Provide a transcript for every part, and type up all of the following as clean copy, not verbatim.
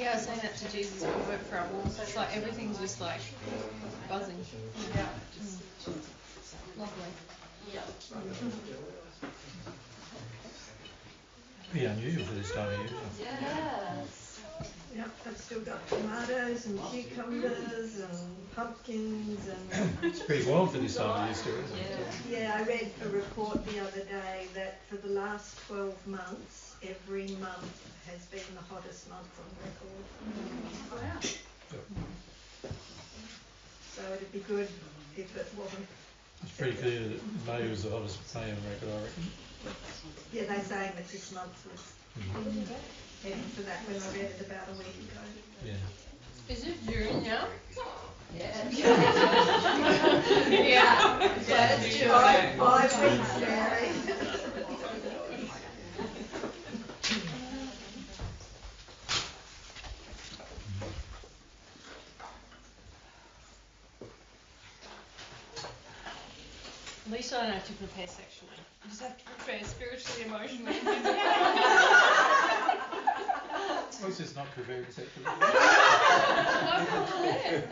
Yeah, I was saying that to Jesus when we went for our walk. It's like everything's just like buzzing. Yeah. Lovely. Yeah. Pretty unusual for this time of year. Yes. Yep, I've still got tomatoes and cucumbers and pumpkins and... It's pretty wild for this time of year still, isn't it? Yeah, I read a report the other day that for the last 12 months, every month has been the hottest month on record. Wow. Yep. So it'd be good if it wasn't. It's pretty clear that May was the hottest May on record, I reckon. Yeah, they're saying that this month was heading for that when I read it about a week ago. Yeah. Is it June now? Yeah. Yeah. That's true. 5 weeks, Mary. At least I don't have to prepare sexually. I just have to prepare spiritually, emotionally. What's this not prepared sexually? I'm prepared.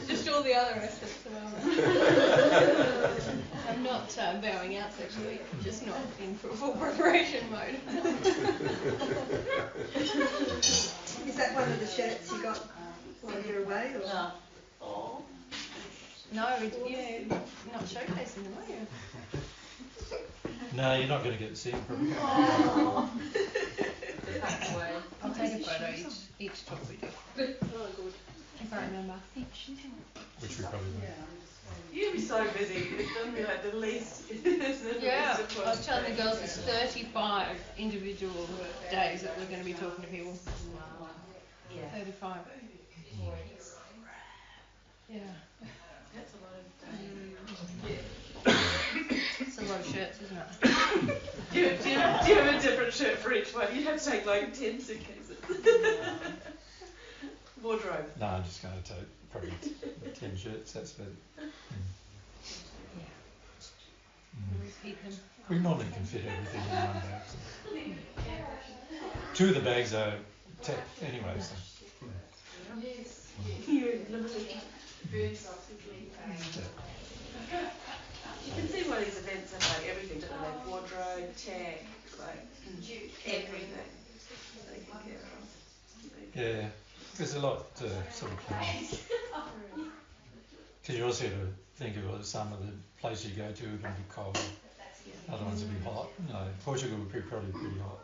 Just all the other aspects of it. I'm not bowing out sexually, just not in full preparation mode. Is that one of the shirts you got while you're away? Or? No. Oh. No, you're not showcasing them, are you? No, you're not going to get to see him probably. Oh. I'll take a photo each talk we do. Oh, good. If I remember. Which we probably won't. You'd be so busy. It's going to be like the least. Yeah, I was telling the girls it's 35 individual days that we're going to be talking to people. Yeah. 35. Yeah. That's a lot of days. It's a lot of shirts, isn't it? Do you have a different shirt for each one? You'd have to take like 10 suitcases. Wardrobe. No, I'm just going to take probably 10 shirts, that's about it. Repeat them. We normally can fit everything in one bag. So. 2 of the bags are tech anyway, so. You're limited. Very selfishly. You can see why these events have like everything, don't they? Like wardrobe, tech, like everything. They can care of. Yeah, there's a lot to sort of plan. Because you also have to think of some of the places you go to are going to be cold. Other ones will be hot. You know, Portugal would be probably pretty hot.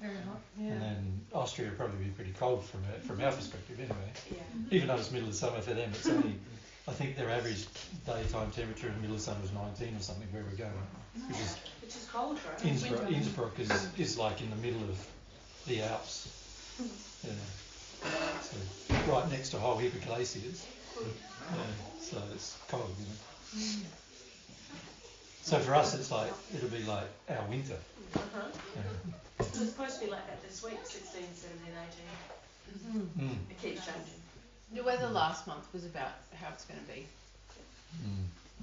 Very hot. Yeah. And then Austria would probably be pretty cold from our perspective anyway. Yeah. Even though it's middle of summer for them, it's only, I think their average daytime temperature in the middle of summer is 19 or something where we're going. Which is cold, right? Innsbruck is like in the middle of the Alps. Yeah. So right next to a whole heap of glaciers. Yeah, so it's cold, you know. So for us, it's like, it'll be like our winter. Uh-huh. Yeah. It's supposed to be like that this week, 16, 17, 18. It keeps changing. The weather last month was about how it's going to be.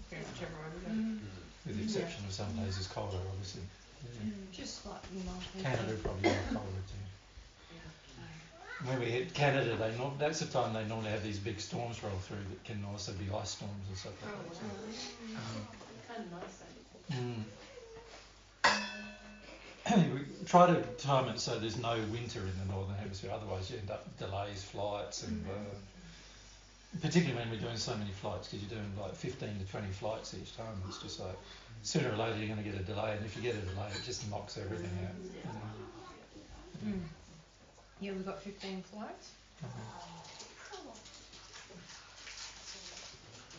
Pretty much everywhere. With the exception of some days it's colder, obviously. Yeah. Just like, you know. Canada probably a lot colder too. When we hit Canada, that's the time they normally have these big storms roll through that can also be ice storms and stuff like that. Kind of nice, We try to time it so there's no winter in the northern hemisphere, otherwise you end up with delays, flights, and particularly when we're doing so many flights, because you're doing like 15 to 20 flights each time. It's just like sooner or later you're going to get a delay, and if you get a delay, it just knocks everything out. Yeah, we've got 15 flights.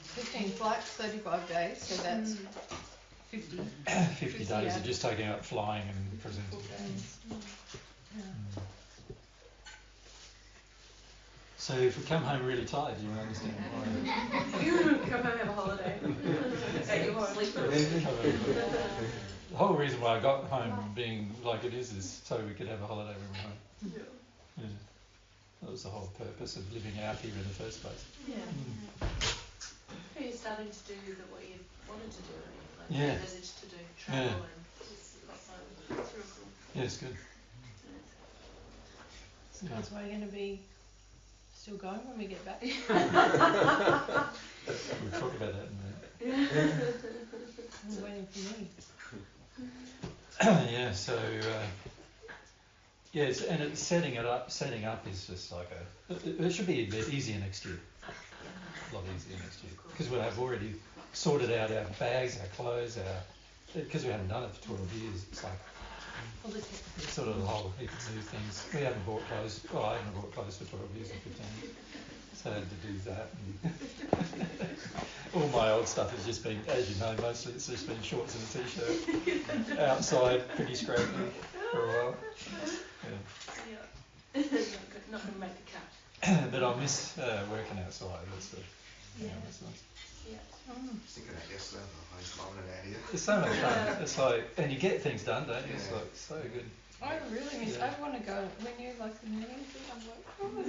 15 flights, 35 days, so that's 50. 50 days of just taking out flying and presenting. So if we come home really tired, do you understand why? You come home and have a holiday. At your home. The whole reason why I got home being like it is so we could have a holiday when we're home. Yeah. That was the whole purpose of living out here in the first place. Yeah. Are you starting to do what you wanted to do? Like yeah. envisaged to do, travel and time. It's real cool. Yeah, it's good. So that's why you're going to be still going when we get back. We'll talk about that in a minute. You're waiting for me. Yeah, so yeah, and it's setting up is just like it should be a bit easier next year, a lot easier next year, because we'll have already sorted out our bags, our clothes, because we haven't done it for 12 years. It's like it's sort of a whole heap of new things. We haven't bought clothes. Well, I haven't bought clothes for 12 years or 15 years, so I had to do that. And all my old stuff has just been, as you know, mostly it's just been shorts and a t-shirt outside, pretty scrappy for a while. Yeah. Not going to make the cut. But I miss working outside. That's that's nice. Yeah. Thinking that yesterday, I was climbing it out here. It's so much fun. It's like, and you get things done, don't you? It's like so good. I really miss. I want to go when you like the morning thing. I'm like,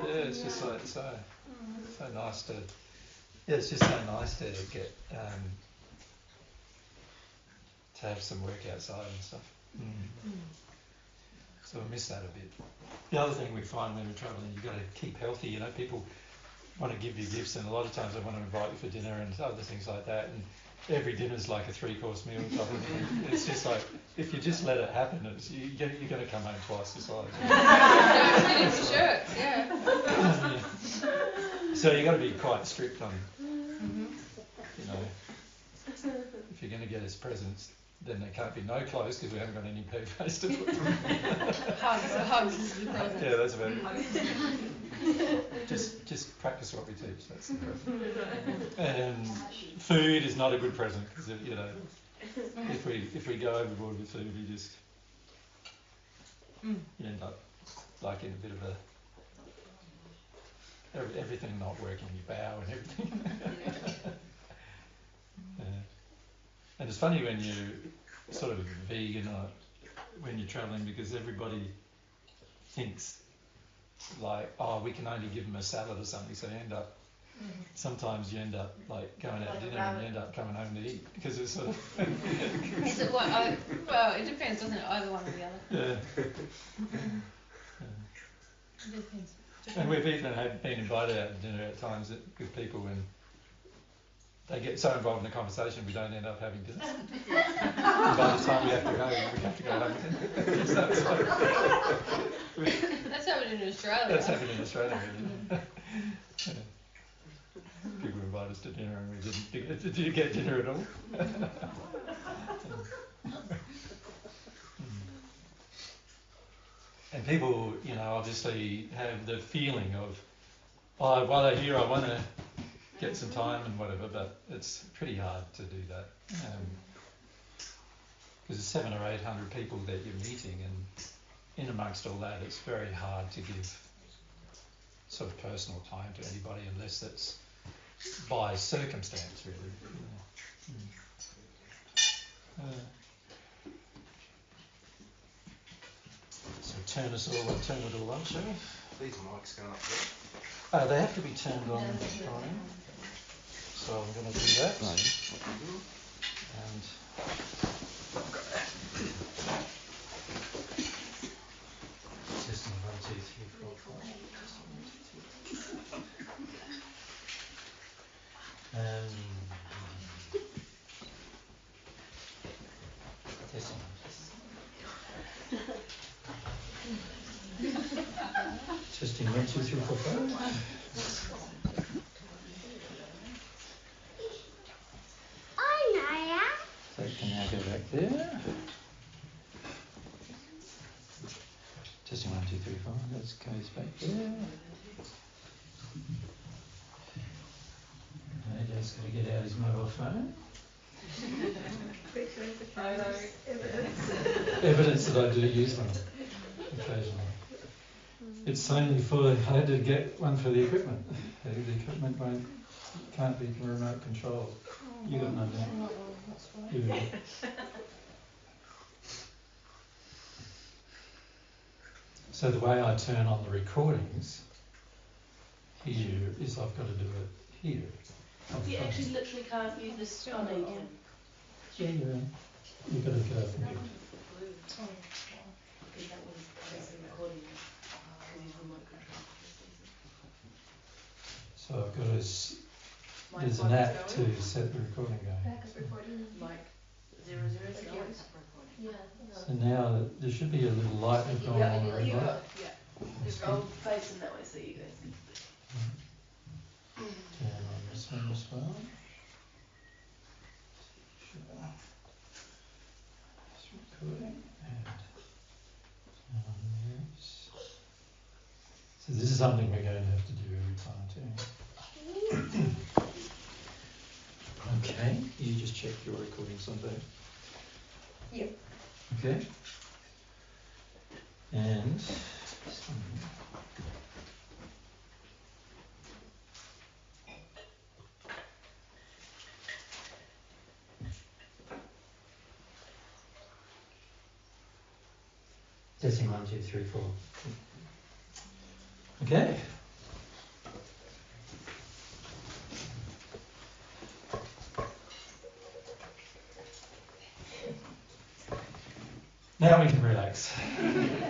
Yeah, it's just like so nice to. Yeah, it's just so nice to get to have some work outside and stuff. So I miss that a bit. The other thing we find when we're travelling, you've got to keep healthy. You know, people want to give you gifts, and a lot of times they want to invite you for dinner and other things like that. And every dinner's like a 3-course meal type of thing. It's just like, if you just let it happen, you're going to come home twice the size. It's shirts, yeah. So you've got to be quite strict on, you know, if you're going to get us presents, then there can't be no clothes because we haven't got any PJs to put. Hugs is the present. Yeah, that's about it. Just practice what we teach. That's the present. And food is not a good present because you know, if we go overboard with food, we just you end up like in a bit of a everything not working, your bowel and everything. Yeah. And it's funny when you sort of vegan or when you're travelling, because everybody thinks like, oh, we can only give them a salad or something, so you end up sometimes you end up like going out to dinner and you end up coming home to eat because it's sort of Is it what? Well, it depends, doesn't it? Either one or the other. yeah. It depends. And we've even been invited out to dinner at times with people when they get so involved in the conversation we don't end up having dinner. And by the time we have to go home. So it's like, That's happening in Australia. that's happened in Australia, really. Yeah. People invite us to dinner and we didn't did you get dinner at all? And people, you know, obviously have the feeling of, oh, while they're here I want to get some time and whatever, but it's pretty hard to do that. Because there's 700 or 800 people that you're meeting, and in amongst all that it's very hard to give sort of personal time to anybody unless it's by circumstance, really. So turn it all on, shall we? These mics going up there. They have to be turned on, Brian. So I'm going to do that. And testing 1, 2, 3, 4, 5. Testing. Testing 1, 2, 3, 4, 5. So it can now go back there. Testing 1, 2, 3, 4. That goes back there. Dad's got to get out his mobile phone. Evidence that I do use them occasionally. It's only I had to get one for the equipment. The equipment can't be remote controlled. You got none there. Yeah. So the way I turn on the recordings here is I've got to do it here. You actually literally can't use this on again. Yeah, You've got to go from here. Because that was obviously recording because he's remote control. So I've got to, Mike, there's an app to set the recording going. Backup recording. Mike 0 is going. Yeah. So now there should be a little light that's gone on the red Yeah. light. Just I'll face him that way so you guys can see. Turn on this one as well. Sure. It's recording and turn on this. So this is something we're going to have to do every time too. Okay, you just check your recordings on there. Yep. Okay. And testing 1, 2, 3, 4. Okay. Now we can relax. And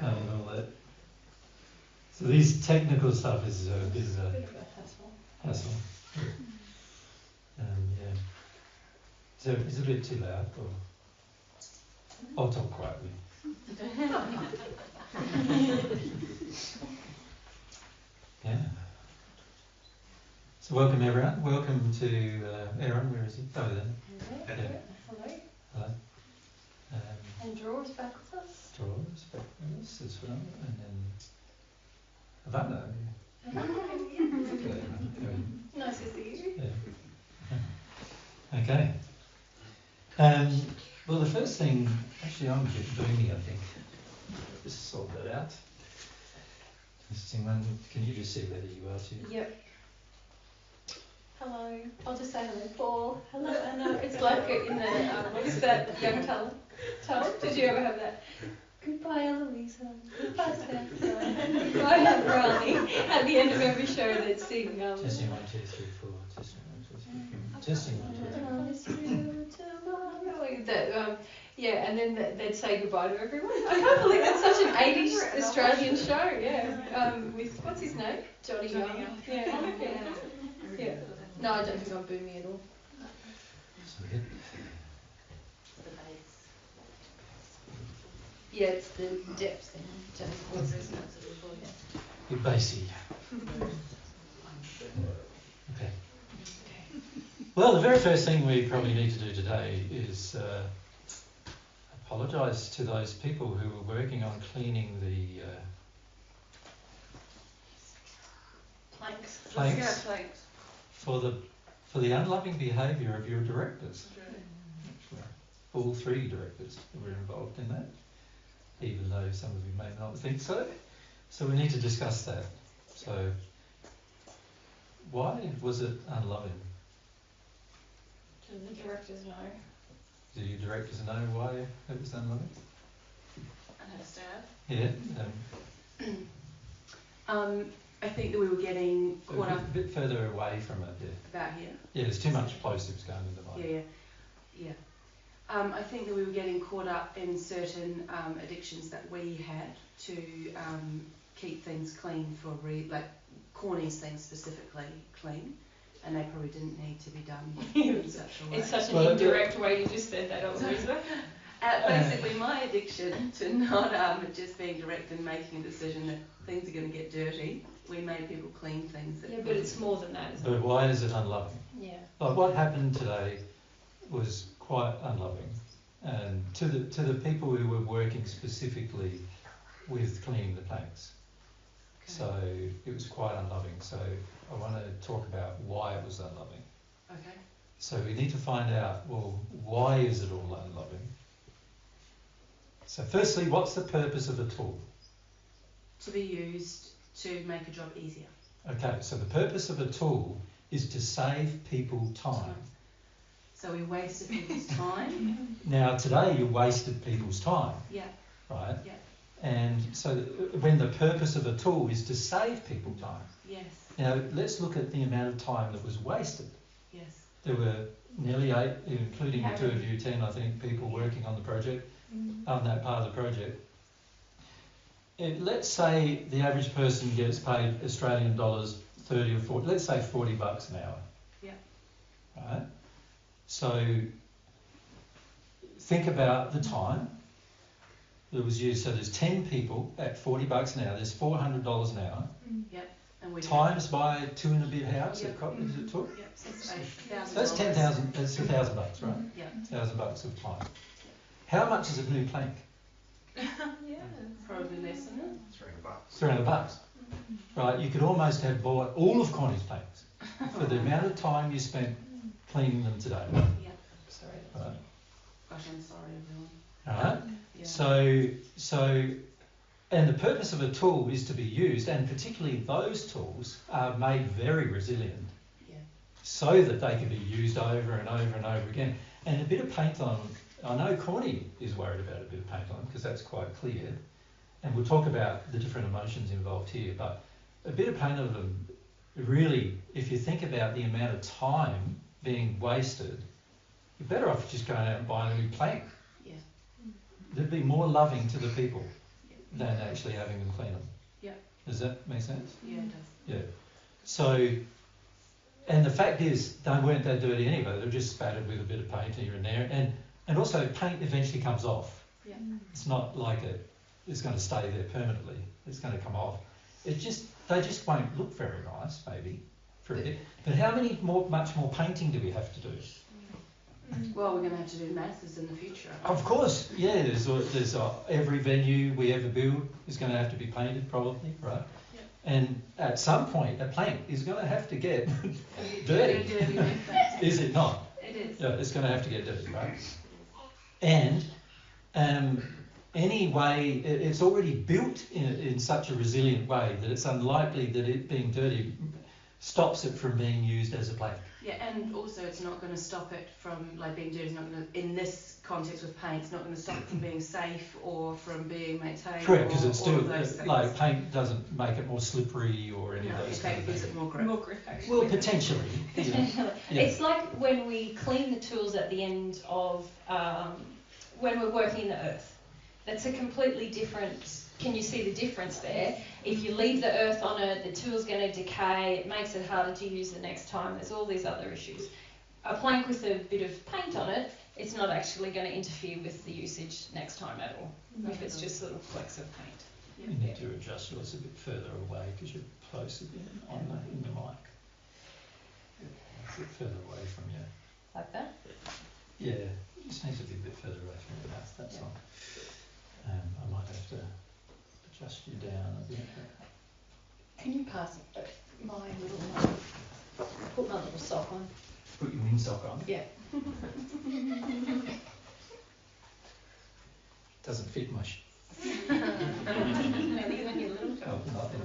all that. So these technical stuff is a bit of a hassle. Yeah. So is it a bit too loud? Or I'll talk quietly. Yeah. So welcome everyone. Welcome to Aaron. Where is he? Oh, there. Yeah. Hello. Hello. And Draw's back with us. Drawers back with us as well, and then Havana. Okay. Nice to see you. Yeah. Okay. Well, the first thing, actually, I'm a bit boomy, I think. Just sort that out. Testing one. Can you just see whether you are too? Yep. Hello. I'll just say hello, Paul. Hello, Anna. It's like in the what's that young talent? Did you ever have that? Goodbye, Eloisa. Goodbye, Sapphire. Goodbye, Brownie. At the end of every show, they'd sing. Testing 1, 2, 3, 4. Testing 1, 2, 3, 4. Testing 1, 2, 3, 4. That, yeah, and then they'd say goodbye to everyone. I can't believe it's such an 80s Australian show. Yeah. With what's his name? Johnny Young. Yeah. No, I don't think I'm boomy at all. Yeah, it's the depth thing. Johnny's voice is not sort of voice. You're bassy. Okay. Well, the very first thing we probably need to do today is apologise to those people who were working on cleaning the Planks. Planks. Planks. for the unloving behaviour of your directors. All 3 directors were involved in that, even though some of you may not think so. So we need to discuss that. So why was it unloving? Do the directors know? Do you directors know why it was unloving? And her staff. Yeah. I think that we were getting caught up A bit further away from it, yeah. about here. Yeah, there's too much plosives going in the mind. Yeah. I think that we were getting caught up in certain addictions that we had to keep things clean for like Corny's things specifically clean, and they probably didn't need to be done in such a way. It's such an indirect way you just said that, Eloisa. Basically, my addiction to not just being direct and making a decision that things are going to get dirty. We made people clean things. Yeah, but it's more than that, isn't But it? why is it unloving? Yeah. Like what happened today was quite unloving, and to the people who were working specifically with cleaning the planks. Okay. So it was quite unloving. So I want to talk about why it was unloving. Okay. So we need to find out, well, why is it all unloving? So firstly, what's the purpose of a tool? To be used to make a job easier. Okay, so the purpose of a tool is to save people time. So we wasted people's time. Now today you wasted people's time, Yeah. right? Yeah. And so when the purpose of a tool is to save people time. Yes. Now let's look at the amount of time that was wasted. Yes. There were nearly 8, including the two of you, 10, I think, people working on the project, on that part of the project. Let's say the average person gets paid Australian dollars 30 or 40, let's say $40 an hour. Yeah. Right? So think about the time that was used. So there's 10 people at $40 an hour, there's $400 an hour. Yep. And we Times by 2 and a bit hours, Yep. Is it took? Yep. $8,000. That's 10,000, that's $1,000, right? Yep. $1,000 of time. How much is a new plank? Yeah. Probably less than it. $300. Right, you could almost have bought all of Connie's planks for the amount of time you spent cleaning them today. Yep. Sorry. Right. Gosh, I'm sorry, everyone. Alright? Yeah. So, and the purpose of a tool is to be used, and particularly those tools are made very resilient, so that they can be used over and over and over again. And a bit of paint on, I know Connie is worried about a bit of paint on, because that's quite clear, and we'll talk about the different emotions involved here, but a bit of paint on them, really, if you think about the amount of time being wasted, you're better off just going out and buying a new plank. Yeah. They'd be more loving to the people than actually having them clean them. Yeah. Does that make sense? Yeah, it does. Yeah. So, and the fact is, they weren't that dirty anyway. They were just spattered with a bit of paint here and there. And also, paint eventually comes off. Yeah. It's not like it's going to stay there permanently. It's going to come off. They just won't look very nice, maybe, for a bit. But how much more painting do we have to do? Well, we're going to have to do masses in the future. Of course, yeah. There's every venue we ever build is going to have to be painted, probably, right? Yep. And at some point, a plank is going to have to get dirty. Is it not? It is. Yeah, it's going to have to get dirty, right? And anyway, it's already built in such a resilient way that it's unlikely that it being dirty stops it from being used as a plank. Yeah, and also it's not going to stop it from being dirty. It's not going to, in this context with paint, it's not going to stop it from being safe or from being maintained. Correct, because it's still things. Paint doesn't make it more slippery or any of those in kind fact, of it gives things. it more grip. More grip, actually. Well, potentially. Potentially. Yeah. It's like when we clean the tools at the end of when we're working in the earth. That's a completely different. Can you see the difference there? If you leave the earth on it, the tool's going to decay, it makes it harder to use the next time, there's all these other issues. A plank with a bit of paint on it, it's not actually going to interfere with the usage next time at all, if it's just little flecks of paint. You need to adjust yours a bit further away because you're closer in the mic. A bit further away from you. Like that? Yeah, it just needs to be a bit further away from your mouth, that's all. I might have to adjust you down a bit. Can you pass my little put my little sock on? Put your wind sock on. Yeah. Doesn't fit much. Maybe when you're little. Oh, nothing.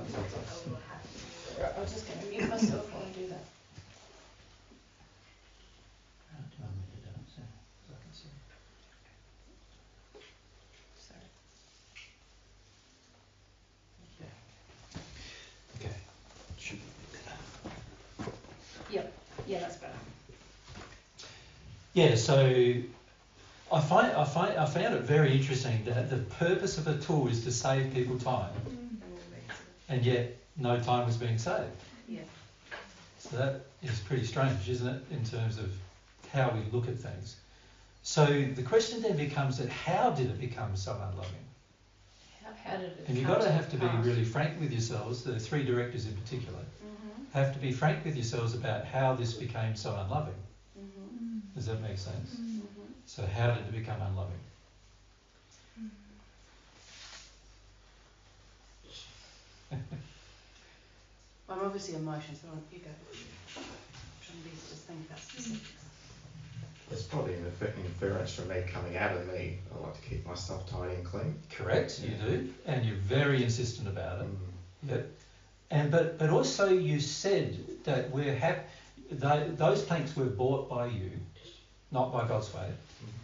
Right, I'm just going to mute myself while I do that. Do you want me to do it so I can see? Sorry. Okay. Should be better. Yep. Yeah, that's better. Yeah, so I found it very interesting that the purpose of a tool is to save people time, and yet no time was being saved. Yeah. So that is pretty strange, isn't it, in terms of how we look at things. So the question then becomes that how did it become so unloving? How did it And you've got to have to be really frank with yourselves, the three directors in particular, have to be frank with yourselves about how this became so unloving. Does that make sense? So how did it become unloving? I'm obviously emotions, so you go. I'm trying to just think about specifics. It's probably an inference from me coming out of me. I like to keep my stuff tidy and clean. Correct, you do, and you're very insistent about it. Mm. Yep. And but also you said that those planks were bought by you, not by God's Way,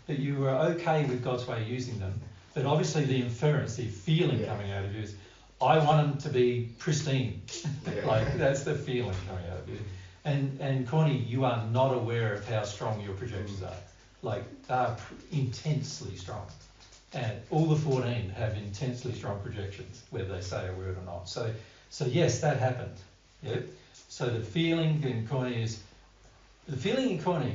but you were okay with God's Way using them. But obviously the inference, the feeling coming out of you is, I want them to be pristine. Yeah. Like that's the feeling coming out of you. And Connie, you are not aware of how strong your projections are. Like, they are intensely strong. And all the 14 have intensely strong projections, whether they say a word or not. So yes, that happened. Yeah. So the feeling in Connie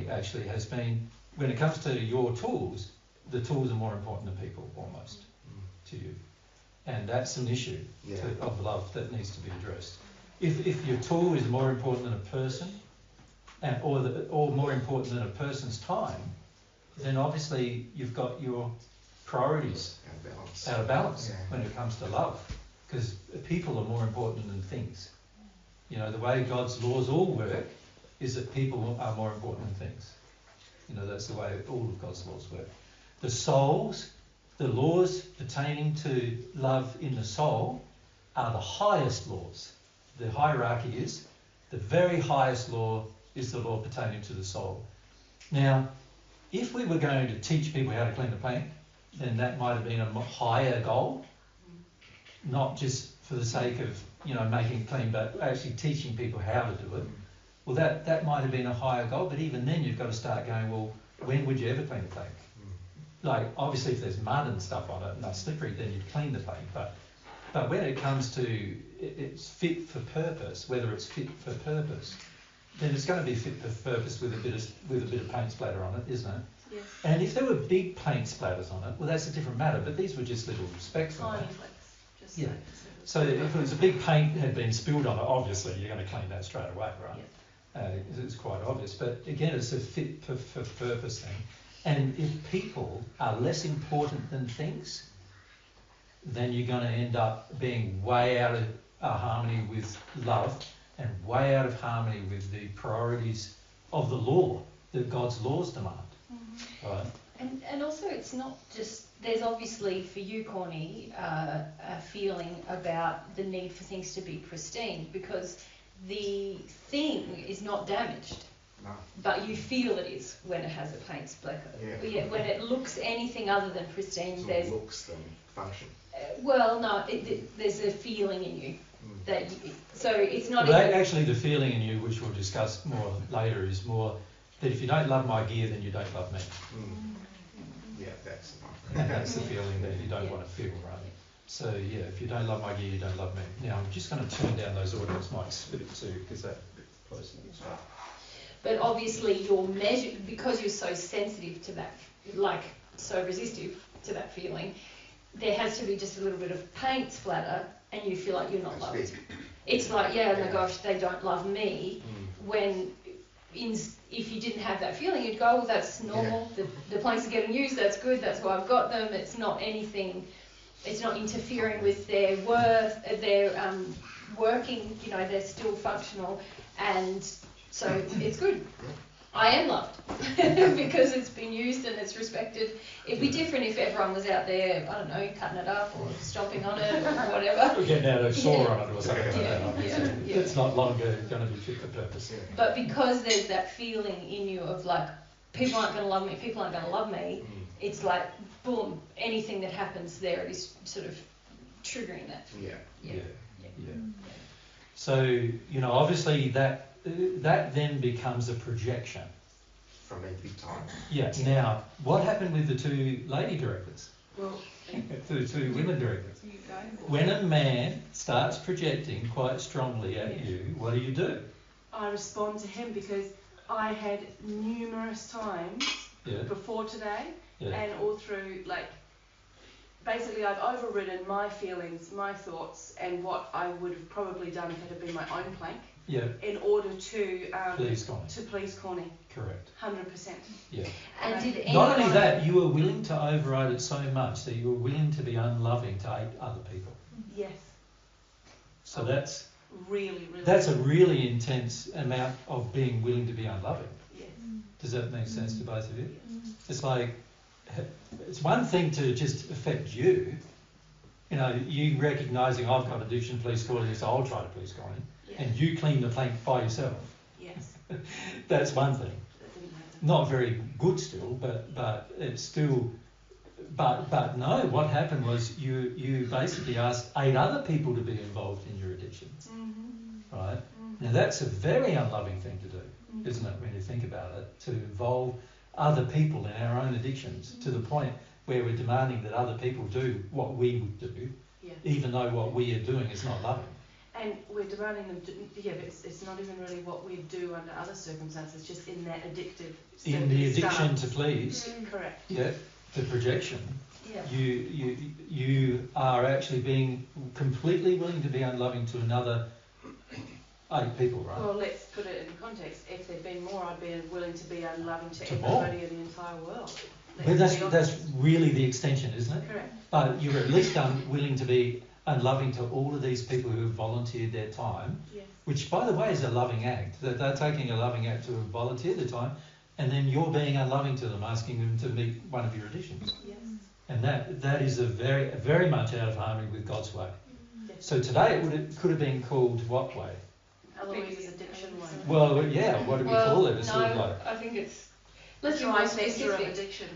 actually has been, when it comes to your tools, the tools are more important than people, almost, to you. And that's an issue of love that needs to be addressed. If your tool is more important than a person, or more important than a person's time, then obviously you've got your priorities out of balance when it comes to love, because people are more important than things. You know, the way God's laws all work is that people are more important than things. You know, that's the way all of God's laws work. The souls, the laws pertaining to love in the soul are the highest laws. The hierarchy is, the very highest law is the law pertaining to the soul. Now, if we were going to teach people how to clean the plank, then that might have been a higher goal, not just for the sake of, you know, making it clean, but actually teaching people how to do it. Well, that might have been a higher goal, but even then you've got to start going, well, when would you ever clean the plank? Like, obviously if there's mud and stuff on it and that's slippery, then you'd clean the plank. But when it comes to it's fit for purpose, whether it's fit for purpose, then it's going to be fit for purpose with a bit of paint splatter on it, isn't it? Yes. And if there were big paint splatters on it, well, that's a different matter. But these were just little specks on Tiny it. flecks. Just Yeah. like So if it was a big paint had been spilled on it, obviously you're going to clean that straight away, right? It's quite obvious. But again, it's a fit for purpose thing. And if people are less important than things, then you're going to end up being way out of harmony with love and way out of harmony with the priorities of the law that God's laws demand. Mm-hmm. Right? And also it's not just, there's obviously for you, Corny, a feeling about the need for things to be pristine, because the thing is not damaged. No. But you feel it is when it has a paint splatter. Yeah, when it looks anything other than pristine, It's there's... more looks than function. Well, no, there's a feeling in you that so it's not... Well, actually the feeling in you, which we'll discuss more later, is more that if you don't love my gear, then you don't love me. Yeah, that's the one. And that's the feeling that you don't want to feel, right? So yeah, if you don't love my gear, you don't love me. Now I'm just going to turn down those audience mics a bit too, because that's a bit closer. But obviously you're measured, because you're so sensitive to that, like so resistive to that feeling, there has to be just a little bit of paint splatter and you feel like you're not loved. It's like, oh my gosh, they don't love me. When if you didn't have that feeling, you'd go, well, that's normal. The planks are getting used, that's good, that's why I've got them. It's not anything, it's not interfering with their worth, their working, you know, they're still functional, and so it's good. I am loved because it's been used and it's respected. It'd be different if everyone was out there, I don't know, cutting it up or stomping on it or whatever. Or getting out a saw on it or something like Yeah, that. yeah. It's not longer going to be fit for purpose. But because there's that feeling in you of like, people aren't going to love me, people aren't going to love me, it's like, boom, anything that happens there is sort of triggering that. Yeah. So, you know, obviously that then becomes a projection. From me big time. Yeah. Now, what happened with the two lady directors? Well, The two women directors? When a man starts projecting quite strongly at you, what do? I respond to him because I had numerous times before today and all through, like, basically I've overridden my feelings, my thoughts, and what I would have probably done if it had been my own plank. In order to please Corny. Correct. 100%. Yeah. And did anyone... Not only that, you were willing to override it so much that you were willing to be unloving to 8 other people. Yes. So that's really. That's a really intense amount of being willing to be unloving. Yes. Does that make sense to both of you? It's like, it's one thing to just affect you. You know, you recognising I've got addiction, please Corny, so I'll try to please Corny. And you clean the plank by yourself. Yes. That's one thing. Not very good still, but it's still. But no, what happened was you basically asked 8 other people to be involved in your addictions, right? Now that's a very unloving thing to do, isn't it, when you think about it, to involve other people in our own addictions to the point where we're demanding that other people do what we would do, even though what we are doing is not loving. And we're demanding them to, but it's not even really what we do under other circumstances, just in that addictive state. In the addiction to please, correct. Yeah, the projection, Yeah. you are actually being completely willing to be unloving to another 8 people, right? Well, let's put it in context. If there'd been more, I'd be willing to be unloving to To more. everybody in the entire world. But that's really the extension, isn't it? Correct. But you're at least willing to be unloving to all of these people who have volunteered their time, Yes. which, by the way, is a loving act. That they're taking a loving act to volunteer their time, and then you're being unloving to them, asking them to meet one of your addictions. Yes. And that is very much out of harmony with God's way. Yes. So today could have been called what way? Eloise's addiction way. Well, yeah. What do we call it? It's no, sort of like I think it's. Let's be more Trifecta of specific. addiction.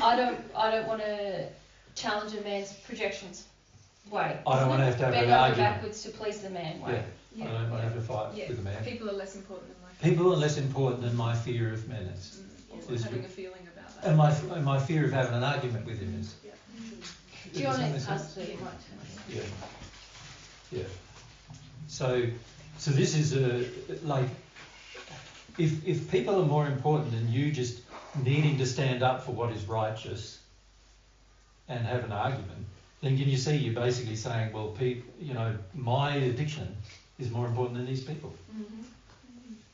I don't want to challenge a man's projections way. I don't want to have Bend an over argument. backwards to please the man way. Yeah. I don't want to have a fight Yeah. with the man. People are less important than my People are less important than my fear of menace. or Is having re- a feeling about that. And my fear of having an argument with him is. Do you want Does that to make ask sense? the right? Yeah. Yeah. So this is like, if people are more important than you just needing to stand up for what is righteous and have an argument, then can you see you're basically saying, well, my addiction is more important than these people.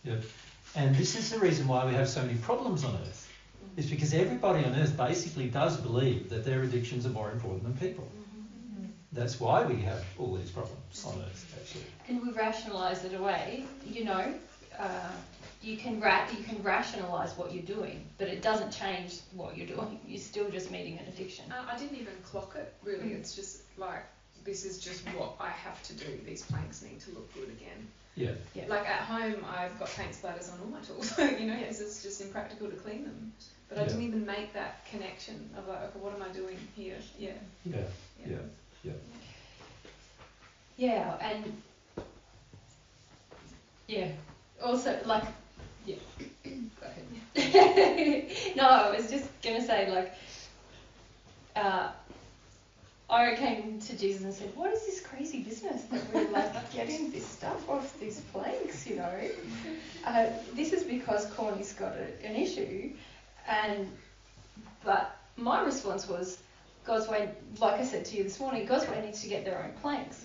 Yeah. And this is the reason why we have so many problems on earth. It's because everybody on earth basically does believe that their addictions are more important than people. That's why we have all these problems on earth, actually. And we rationalise it away. You can rationalise what you're doing, but it doesn't change what you're doing. You're still just meeting an addiction. I didn't even clock it, really. It's just like, this is just what I have to do. These planks need to look good again. Yeah. Like at home, I've got paint splatters on all my tools, because it's just impractical to clean them. But I didn't even make that connection of like, okay, what am I doing here? Yeah. Yeah, and also like, go ahead. No, I was just gonna say I came to Jesus and said, what is this crazy business that we're like getting this stuff off these planks, This is because Corny's got an issue, but my response was, God's way, like I said to you this morning, God's way needs to get their own planks.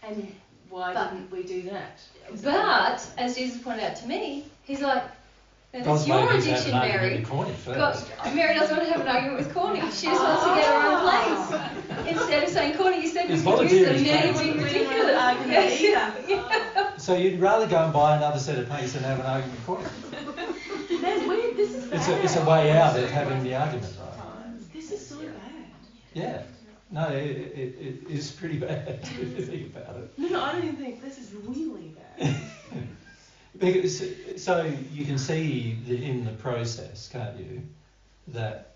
And why didn't we do that? But, as Jesus pointed out to me, he's like, no, that's God's your way is to have addiction, an argument Mary. with Corny first. Mary doesn't want to have an argument with Corny. She just wants to get her own planks. Instead of saying, Corny, you said we It's could use them, volunteering, now you're it's being We don't want ridiculous. an argument either. So you'd rather go and buy another set of planks than have an argument with Corny. That's weird. This is bad. It's a way out of having the argument, right? This is so bad. Yeah. No, it is pretty bad if you think about it. No, I don't even think this is really bad. Because, so you can see in the process, can't you, that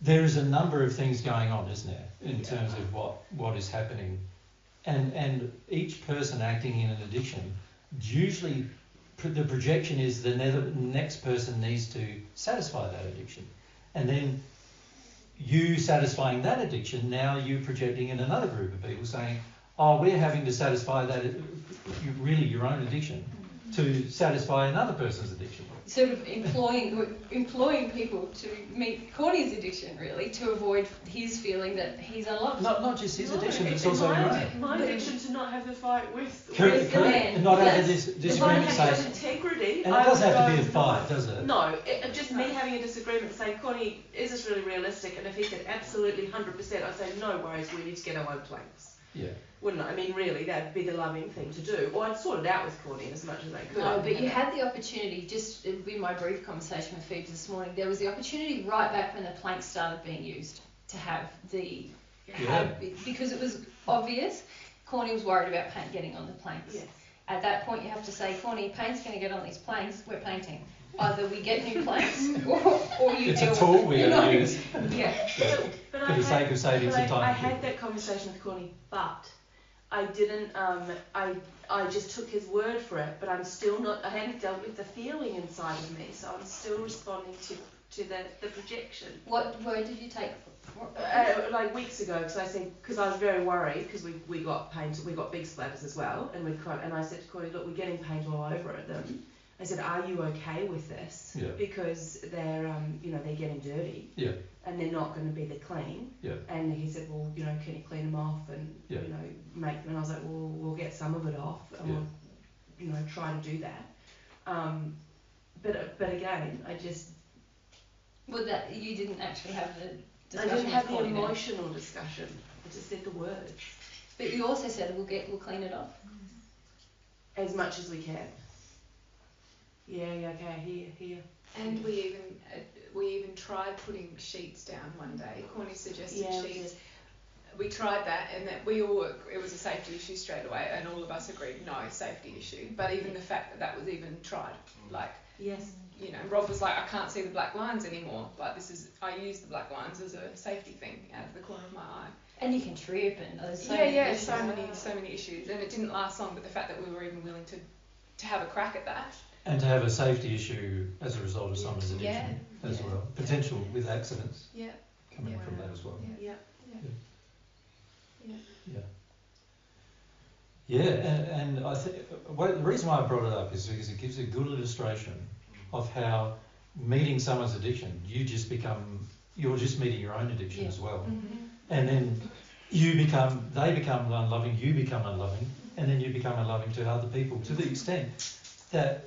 there is a number of things going on, isn't there, in terms of what is happening, and each person acting in an addiction, usually the projection is the next person needs to satisfy that addiction, and then you satisfying that addiction, now you projecting in another group of people saying, oh, we're having to satisfy that, really your own addiction, to satisfy another person's addiction. Sort of employing people to meet Corny's addiction, really, to avoid his feeling that he's unloved. Not just his addiction, but it's also your own. My addiction to not have the fight with Correct. man. And not having Yes. this if I disagreement, had say, integrity, and it doesn't have to be a fight, does it? No, just me having a disagreement, saying, Connie, is this really realistic? And if he said absolutely 100%, I'd say, no worries, we need to get our own planks. Yeah. Wouldn't I? I mean, really, that'd be the loving thing to do. Or I'd sort it out with Connie as much as I could. No, but you had the opportunity, just in my brief conversation with Phoebe this morning, there was the opportunity right back when the planks started being used to have because it was obvious. Corny was worried about paint getting on the planks. Yes. At that point, you have to say, Corny, paint's going to get on these planks, we're painting. Either we get new planks or you It's deal a tool with it, we're you going to know? use Yeah. But for the sake of saving some time. I had that conversation with Connie, but I didn't, I just took his word for it, but I'm still not, I hadn't dealt with the feeling inside of me, so I'm still responding to the projection. What word did you take? Like weeks ago, because I was very worried, because we got paint, we got big splatters as well, and I said to Corey, look, we're getting paint all over them. I said, are you okay with this? Yeah. Because they're, they're getting dirty. Yeah. And they're not going to be the clean. Yeah. And he said, well, can you clean them off and, Yeah. make them? And I was like, well, we'll get some of it off and we'll, try to do that. But again, I just... Well, that you didn't actually have the discussion. I didn't have the with Connie then. emotional discussion. I just said the words. But you also said we'll clean it off. As much as we can. Yeah, okay, here. And we even tried putting sheets down one day. Corny suggested sheets. We tried that, and that it was a safety issue straight away, and all of us agreed no safety issue. But even the fact that was even tried, like yes, Rob was like, I can't see the black lines anymore. Like I use the black lines as a safety thing out of the corner of my eye. And you can trip, and there's so many issues, and it didn't last long. But the fact that we were even willing to have a crack at that. And to have a safety issue as a result of someone's addiction as well. Potential with accidents coming from that as well. Yeah, and I think the reason why I brought it up is because it gives a good illustration of how meeting someone's addiction, you're just meeting your own addiction as well. Mm-hmm. And then they become unloving, you become unloving, and then you become unloving to other people to the extent that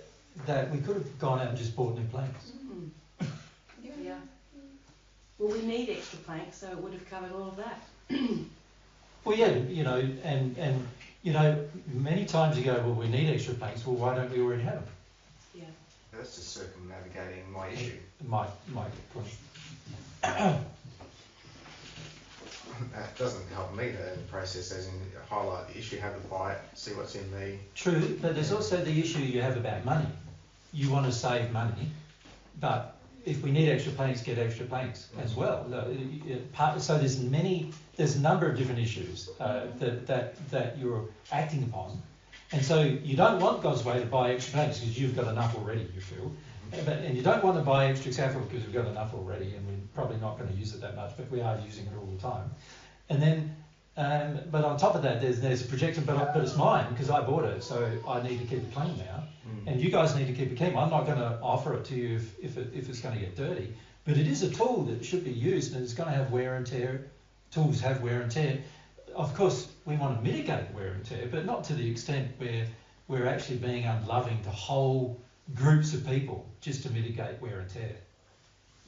we could have gone out and just bought new planks. Yeah. Well, we need extra planks, so it would have covered all of that. Well, and many times you go, well, we need extra planks. Well, why don't we already have them? Yeah. That's just circumnavigating my issue. My point. That doesn't help me in the process, as in highlight the issue, have a bite, see what's in me. True, but there's also the issue you have about money. You want to save money, but if we need extra planks, get extra planks as well. So there's a number of different issues that you're acting upon, and so you don't want God's way to buy extra planks because you've got enough already, you feel, and you don't want to buy extra scaffold because we've got enough already, and we're probably not going to use it that much, but we are using it all the time. And then, but on top of that, there's a projection, but it's mine because I bought it, so I need to keep it clean now. And you guys need to keep it clean. I'm not going to offer it to you if it's going to get dirty, but it is a tool that should be used, and it's going to have wear and tear. Tools have wear and tear. Of course, we want to mitigate wear and tear, but not to the extent where we're actually being unloving to whole groups of people just to mitigate wear and tear.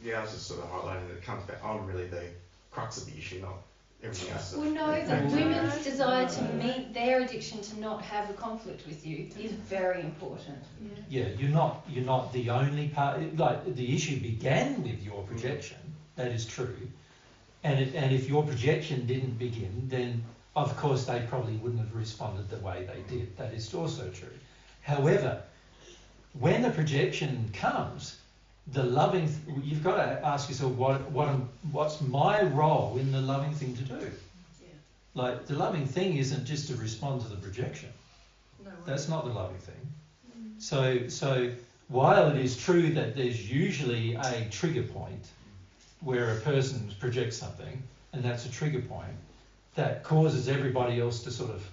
Yeah, I was just sort of highlighting that it comes back. I'm really the crux of the issue, not everything else. Well, no, that women's desire to meet their addiction to not have a conflict with you is very important. Yeah, you're not the only part. Like the issue began with your projection. That is true. And if your projection didn't begin, then of course they probably wouldn't have responded the way they did. That is also true. However, when the projection comes, the loving, you've got to ask yourself, what's my role in the loving thing to do? Yeah. Like the loving thing isn't just to respond to the projection. No, that's not the loving thing. So while it is true that there's usually a trigger point where a person projects something, and that's a trigger point that causes everybody else to sort of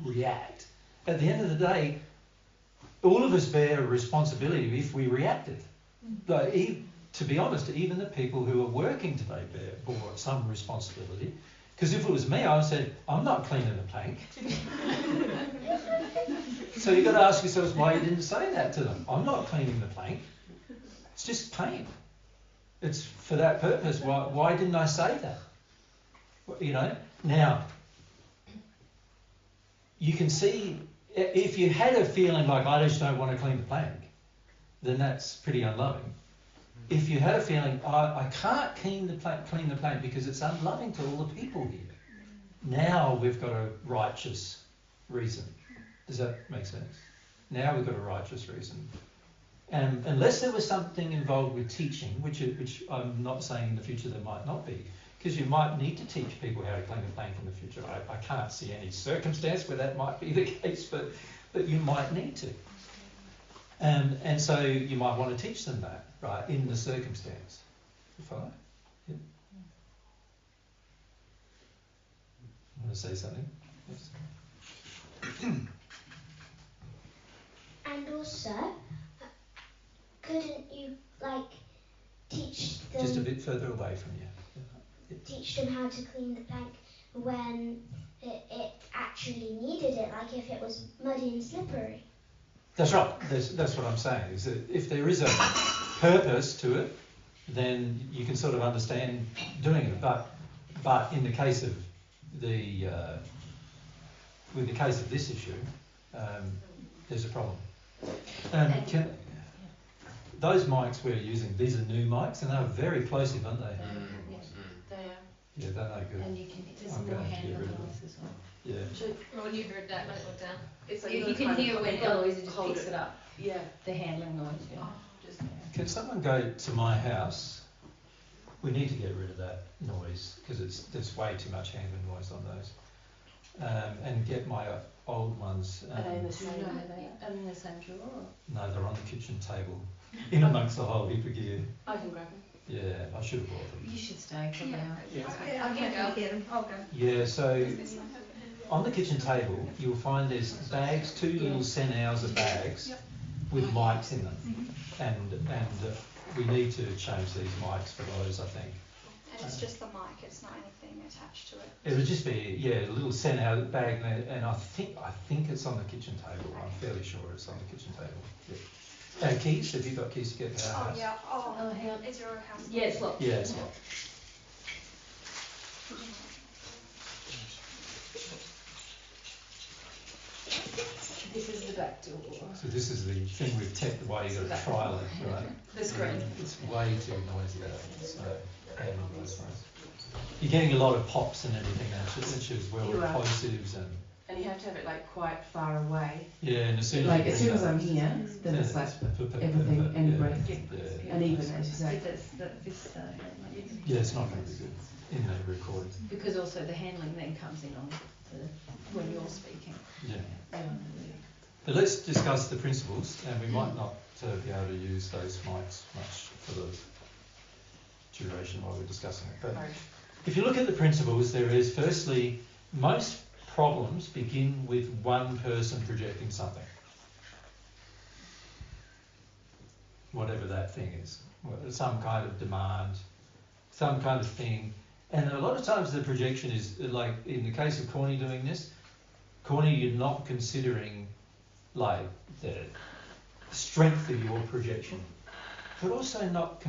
react, at the end of the day, all of us bear a responsibility if we reacted. Like, to be honest, even the people who are working today bore some responsibility. Because if it was me, I would have said, I'm not cleaning the plank. So you've got to ask yourselves why you didn't say that to them. I'm not cleaning the plank. It's just paint. It's for that purpose. Why didn't I say that? Now, you can see, if you had a feeling like, I just don't want to clean the plank, then that's pretty unloving. If you had a feeling, I can't clean the plank because it's unloving to all the people here, now we've got a righteous reason. Does that make sense? Now we've got a righteous reason. Unless there was something involved with teaching, which I'm not saying in the future there might not be, because you might need to teach people how to clean a plank in the future. I can't see any circumstance where that might be the case, but you might need to. And so you might want to teach them that, right, in the circumstance. You follow? Yeah. Want to say something? Yes. And also, couldn't you teach them? Just a bit further away from you. Teach them how to clean the plank when it actually needed it, like if it was muddy and slippery. That's right. That's what I'm saying. Is that if there is a purpose to it, then you can sort of understand doing it. But in the case of with the case of this issue, there's a problem. Those mics we're using, these are new mics, and they're very plosive, aren't they? They are. Yeah, they're no good. And you can there's I'm more going to get handle rid of them. noise as well. Yeah. Well, when you heard that, write it down. It's like You can hear when Eloise just hold picks it up. Yeah. The handling noise. Yeah. Just Can someone go to my house? We need to get rid of that noise because there's way too much handling noise on those. And get my old ones. Are they in the same? No. Are they in the same drawer? Or? No, they're on the kitchen table, in amongst the whole heap of gear. I can grab them. Yeah, I should have brought them. You should stay for now. I can't get them. I'll go. Yeah, so on the kitchen table, you'll find there's bags, 2 little Senhauser bags with mics in them, and we need to change these mics for those, I think. And it's just the mic, it's not anything attached to it. It would just be a little Senhauser bag, and I think it's on the kitchen table. I'm fairly sure it's on the kitchen table. Yeah. Keys? Have you got keys to get to our house? Yeah, hang on. is your house? Yeah, it's locked. Yeah, it's locked. This is the back door. So this is the thing we've tested, why you've got to trial it, right? The screen. It's way too noisy though, so handle those ones. You're getting a lot of pops and everything now, which is well You are. plosives and And you have to have it quite far away. yeah, and as soon as Like you as bring soon as that- I'm here, then it's like everything and breath. Yeah. And even as you say. Yeah, it's not going to be good in the recording. Because also the handling then comes in on when you're speaking. Yeah. Yeah. But let's discuss the principles, and we might not be able to use those mics much for the duration while we're discussing it. But if you look at the principles, there is firstly, most problems begin with one person projecting something. Whatever that thing is. Some kind of demand, some kind of thing. And a lot of times the projection is, like in the case of Corny doing this, Corny, you're not considering like the strength of your projection, but also not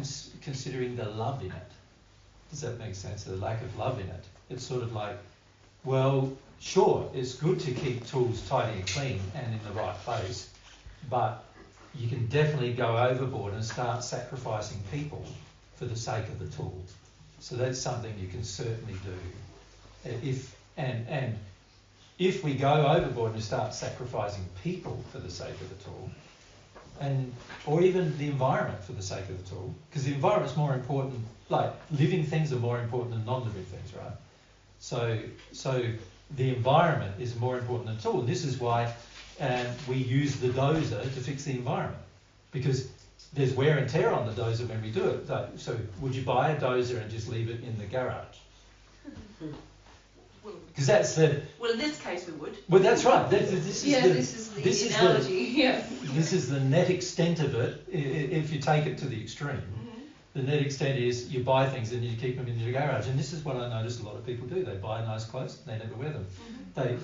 considering the love in it. Does that make sense? The lack of love in it. It's sort of like, well, sure, it's good to keep tools tidy and clean and in the right place, but you can definitely go overboard and start sacrificing people for the sake of the tool. So that's something you can certainly do. If we go overboard and start sacrificing people for the sake of the tool, or even the environment for the sake of the tool, because the environment's more important, like living things are more important than non-living things, right? So the environment is more important than the tool. And this is why we use the dozer to fix the environment, because there's wear and tear on the dozer when we do it. So would you buy a dozer and just leave it in the garage? Because that's the... Well, in this case we would. Well, that's right. This is the analogy. This is the net extent of it, if you take it to the extreme. The net extent is you buy things and you keep them in your garage. And this is what I notice a lot of people do. They buy nice clothes, they never wear them. They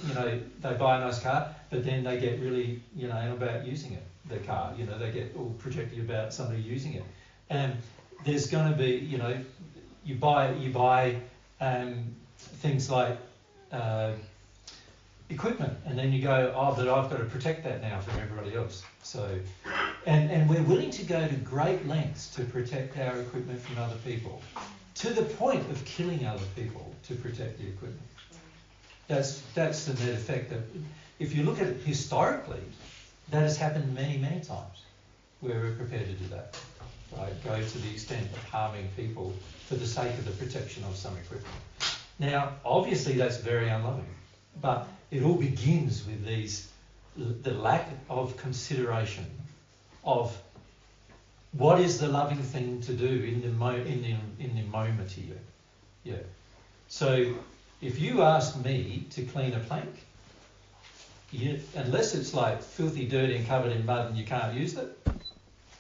buy a nice car, but then they get really, about using it, their car. They get all projected about somebody using it. And there's going to be, you buy things like equipment, and then you go, oh, but I've got to protect that now from everybody else. So, and we're willing to go to great lengths to protect our equipment from other people, to the point of killing other people to protect the equipment. That's the net effect. That if you look at it historically, that has happened many, many times where we're prepared to do that. right, go to the extent of harming people for the sake of the protection of some equipment. Now, obviously that's very unloving, but it all begins with the lack of consideration of what is the loving thing to do in the moment here. Yeah. So if you ask me to clean a plank, unless it's like filthy, dirty and covered in mud and you can't use it,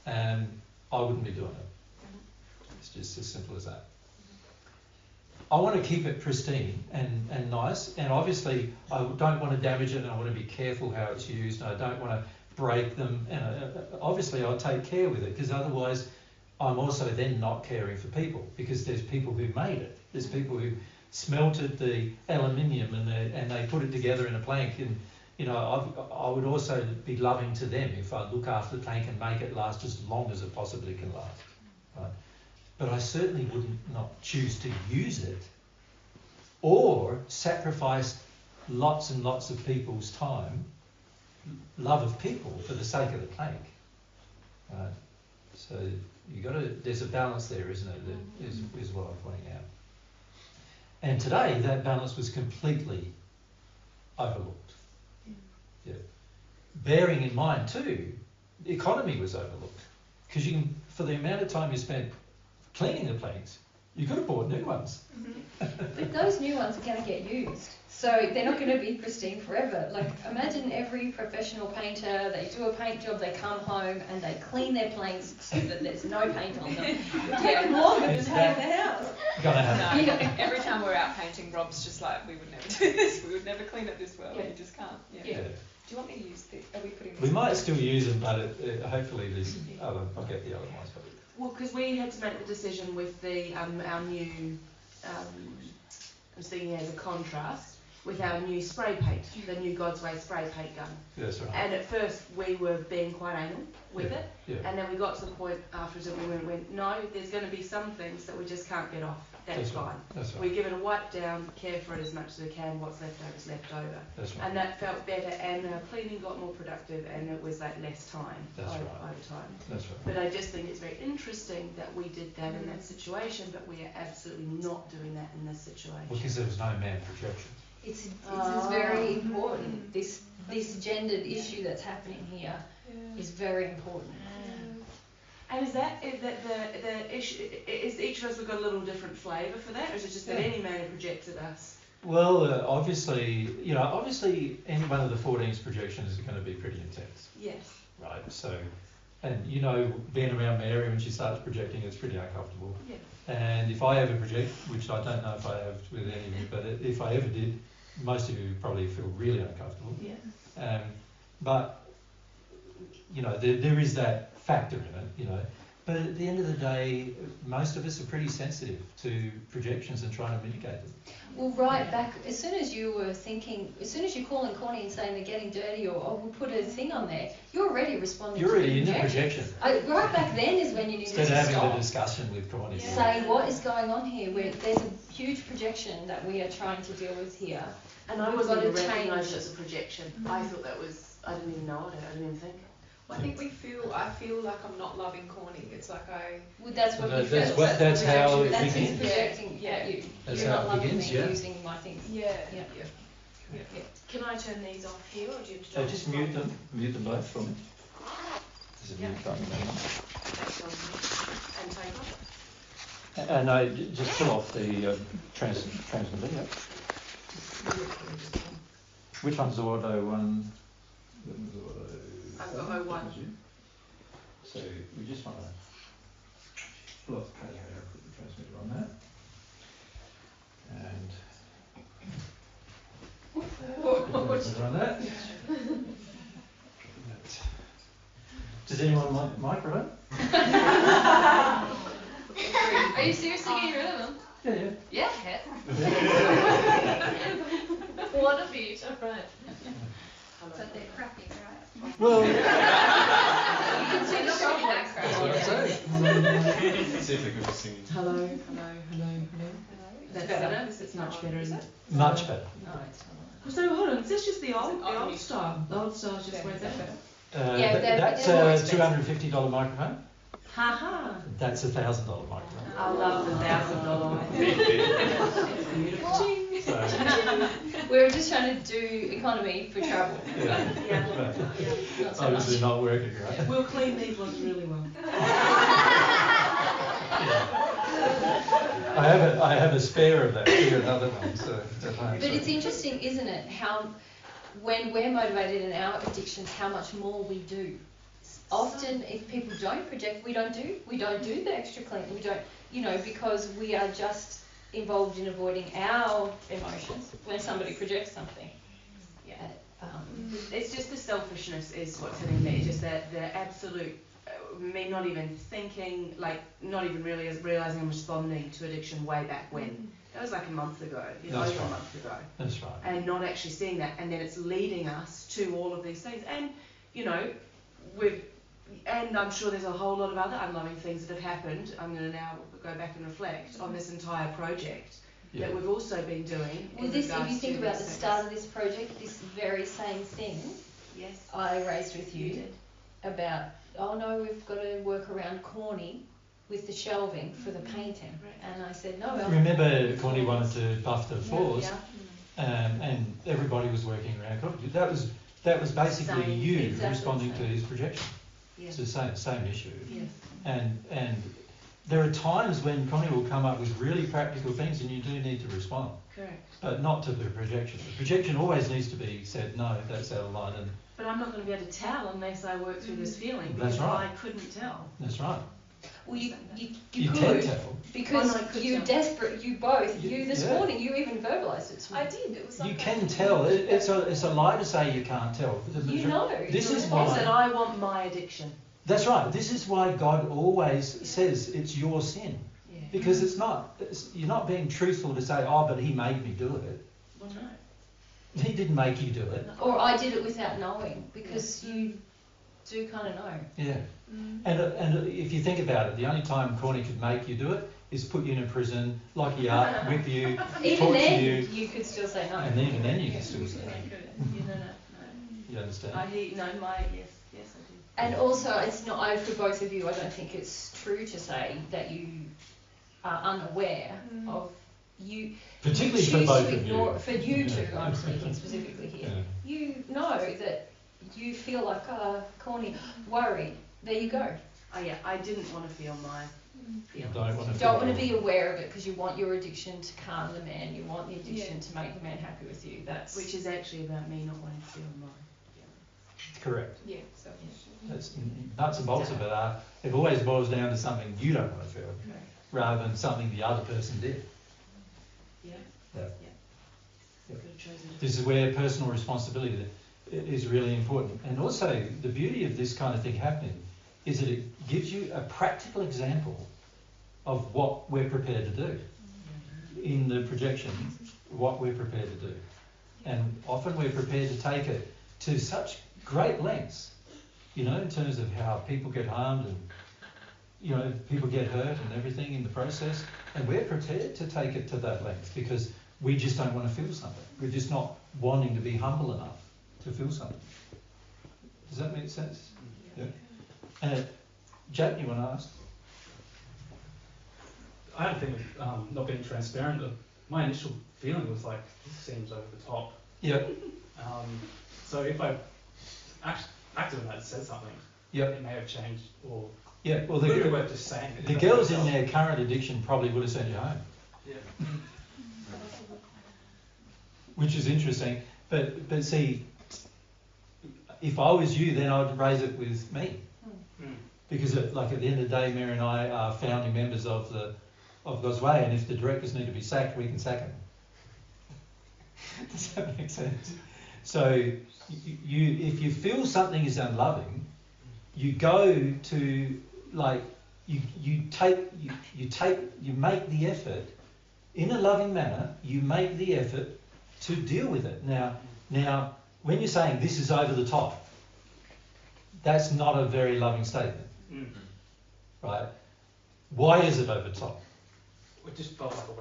I wouldn't be doing it. It's just as simple as that. I want to keep it pristine and nice, and obviously I don't want to damage it, and I want to be careful how it's used, and I don't want to break them, and obviously I'll take care with it, because otherwise I'm also then not caring for people, because there's people who made it. There's people who smelted the aluminium and they put it together in a plank, and you know, I would also be loving to them if I look after the plank and make it last as long as it possibly can last. Right? But I certainly wouldn't not choose to use it or sacrifice lots and lots of people's time, love of people, for the sake of the plank. Right? So there's a balance there, isn't it? That is what I'm pointing out. And today that balance was completely overlooked. Yeah. Bearing in mind too, the economy was overlooked, because for the amount of time you spent cleaning the planks, you could have bought new ones. But those new ones are going to get used, so they're not going to be pristine forever. Like, imagine every professional painter, they do a paint job, they come home and they clean their planks so that there's no paint on them. It would take them longer to paint the house. Every time we're out painting, Rob's just like, we would never do this, we would never clean it this well, you just can't. Yeah. Do you want me to use this? Are we putting this? We might still use them, but hopefully I'll get the other ones. Well, because we had to make the decision with our new, I'm thinking as a contrast, with our new spray paint, the new God's Way spray paint gun. That's right. And at first we were being quite anal with it, and then we got to the point afterwards that we went, no, there's going to be some things that we just can't get off. That's fine. That's right. We give it a wipe down, care for it as much as we can. What's left over is left over. That's right. And that felt better, and our cleaning got more productive, and it was like less time over time. That's right. But I just think it's very interesting that we did that in that situation, but we are absolutely not doing that in this situation. Because there was no man projection. It's very important. This gendered issue that's happening here is very important. And is that the issue? Is each of us have got a little different flavour for that, or is it just that any man projects at us? Well, obviously any one of the 14's projections is going to be pretty intense. Yes. Right. So, and you know, being around Mary when she starts projecting, it's pretty uncomfortable. Yeah. And if I ever project, which I don't know if I have with any of you, but if I ever did, most of you probably feel really uncomfortable. Yeah. But you know, there is that factor in it, you know. But at the end of the day, most of us are pretty sensitive to projections and trying to mitigate them. Well, right back, as soon as you call in Connie and saying they're getting dirty, or we'll put a thing on there, you're already responding. You're already in the projection. Right back then is when you need to stop. Instead of having the discussion with Connie. Say, what is going on here? There's a huge projection that we are trying to deal with here. And I wasn't even recognised it as a projection. I thought I didn't even know it, I didn't even think. Well, I think I feel like I'm not loving Corning. It's like Well, that's what you feel. That's how it begins. begins. Projecting at you. That's You're how not it loving begins, me using my things. Yeah. Can I turn these off here, or do you have to? Just mute them both for me. There's a mute button there. And take off. No, just pull off the transmitter. Yeah. Which one's the auto one? I've got 01. So we just want to pull off the transmitter, put the transmitter on that. And on that. Does anyone want microphone? Are you seriously getting rid of them? Yeah. What a beauty. Right. But they're crappy, right? Well, You can see the shop like crap. that's what I say. See if they're good for singing. Hello. That's better. It's much better, isn't it? Much better. No, it's not. So hold on, is this just the old style? The old style's just where it's at? Yeah, That's a $250 microphone. Ha ha. That's $1,000 microphone. I love the $1,000 one. It's beautiful. So, We were just trying to do economy for travel. yeah. Yeah. Not so Obviously much. not working, right? We'll clean these ones really well. I have a spare of that here, another one. So, But it's interesting, isn't it, how when we're motivated in our addictions, how much more we do. Often, if people don't project, we don't do the extra cleaning. We don't, because we are just involved in avoiding our emotions when somebody projects something. Yeah. It's just the selfishness is what's hitting me. Just that the absolute me not even thinking, like not even really realising I'm responding to addiction way back when. That was like a month ago, over a month ago. That's right. And not actually seeing that, and then it's leading us to all of these things. And and I'm sure there's a whole lot of other unloving things that have happened. I'm going to now go back and reflect on this entire project that we've also been doing. Well, if you think about the start of this project, this very same thing, yes, I raised with you about, oh no, we've got to work around Corny with the shelving for the painting. Right. And I said, no. Remember, Corny wanted to buff the floors, yeah. And everybody was working around Corny. That was basically you responding to his projection. Yes. It's the same issue. Yes. And there are times when Connie will come up with really practical things and you do need to respond. Correct. But not to the projection. The projection always needs to be said, no, that's out of line. But I'm not going to be able to tell unless I work through this feeling. That's because right. I couldn't tell. That's right. Well, you can could tell. because you're desperate. You both. You this Yeah. morning. You even verbalised it to me. I did. It was like You can tell. It's a lie to say you can't tell. You know. This is Yes, why. and I want my addiction. That's right. This is why God always says it's your sin. Yeah. Because it's not. You're not being truthful to say, oh, but He made me do it. Well, no. He didn't make you do it. Or I did it without knowing, because you do kind of know. Yeah. And if you think about it, the only time Corny could make you do it is put you in a prison, lock you up, whip you, Even torture then, you. could still say no. And even then you can still say no. No. You understand? Yes, I do. And also, it's not, for both of you, I don't think it's true to say that you are unaware of you. Particularly you for choose both to of ignore, you. For you two, I'm speaking specifically here. Yeah. You know that you feel like, Corny, worried. There you go. Oh yeah, I didn't want to feel my feelings. Don't want to be aware of it because you want your addiction to calm the man. You want the addiction to make the man happy with you. That's which is actually about me not wanting to feel my feelings. Correct. Yeah. So. That's nuts and bolts of it are. It always boils down to something you don't want to feel, rather than something the other person did. Yeah. Yeah. Could have chosen. This is where personal responsibility is really important. And also, the beauty of this kind of thing happening is that it gives you a practical example of what we're prepared to do. In the projection, what we're prepared to do. And often we're prepared to take it to such great lengths, in terms of how people get harmed and, people get hurt and everything in the process. And we're prepared to take it to that length because we just don't want to feel something. We're just not wanting to be humble enough to feel something. Does that make sense? Yeah. Jack, you want to ask? I don't think not being transparent. My initial feeling was like, this seems over the top. Yeah. So if I acted on that and said something, it may have changed or. Yeah. Well, really worth just saying it. The girls in their current addiction probably would have sent you home. Yeah. Which is interesting, but see, if I was you, then I'd raise it with me, because at the end of the day, Mary and I are founding members of God's Way, and if the directors need to be sacked, we can sack them. Does that make sense? So, if you feel something is unloving, you go to you make the effort in a loving manner. You make the effort to deal with it. Now, when you're saying this is over the top, that's not a very loving statement, right? Why is it over the top? It just felt like a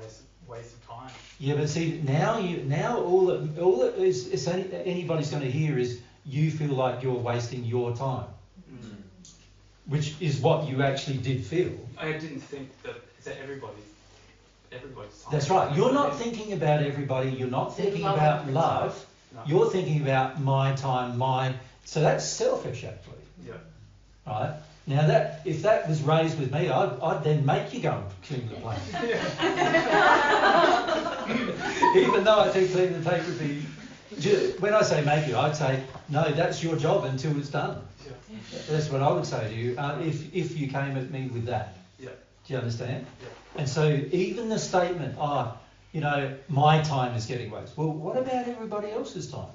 waste of time. Yeah, but see, now all that is anybody's going to hear is you feel like you're wasting your time. which is what you actually did feel. I didn't think that everybody's time. That's right. You're not thinking about everybody. You're not thinking about love. No. You're thinking about my time, So that's selfish, actually. Yeah. Right? Now, if that was raised with me, I'd then make you go and clean the plate. Even though I think clean the plate would be... When I say make you, I'd say, no, that's your job until it's done. Yeah. That's what I would say to you if you came at me with that. Yeah. Do you understand? Yeah. And so even the statement, my time is getting wasted. Well, what about everybody else's time?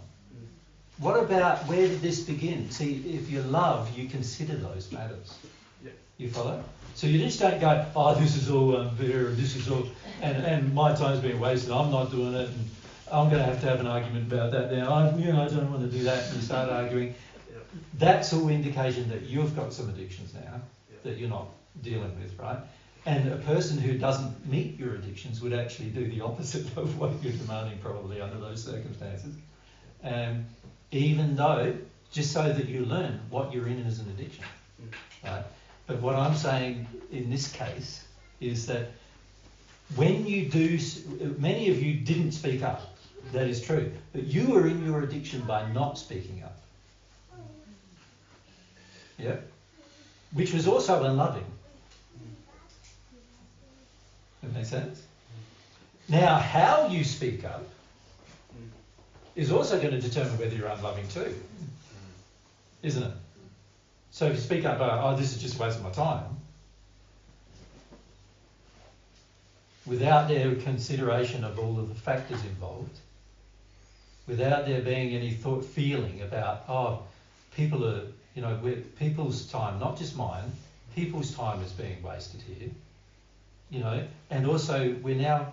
What about where did this begin? See, if you love, you consider those matters. Yeah. You follow? So you just don't go, this is all unfair and this is all, and my time's being wasted, I'm not doing it, and I'm going to have an argument about that now. I don't want to do that, and you start arguing. Yeah. That's all indication that you've got some addictions now that you're not dealing with, right? And a person who doesn't meet your addictions would actually do the opposite of what you're demanding probably under those circumstances. Even though, just so that you learn what you're in as an addiction. Right? But what I'm saying in this case is that when you do, many of you didn't speak up. That is true. But you were in your addiction by not speaking up. Yeah? Which was also unloving. That makes sense? Now, how you speak up is also going to determine whether you're unloving too, isn't it? So if you speak up, this is just a waste of my time, without their consideration of all of the factors involved, without there being any feeling about, people are, people's time, not just mine, people's time is being wasted here, and also we're now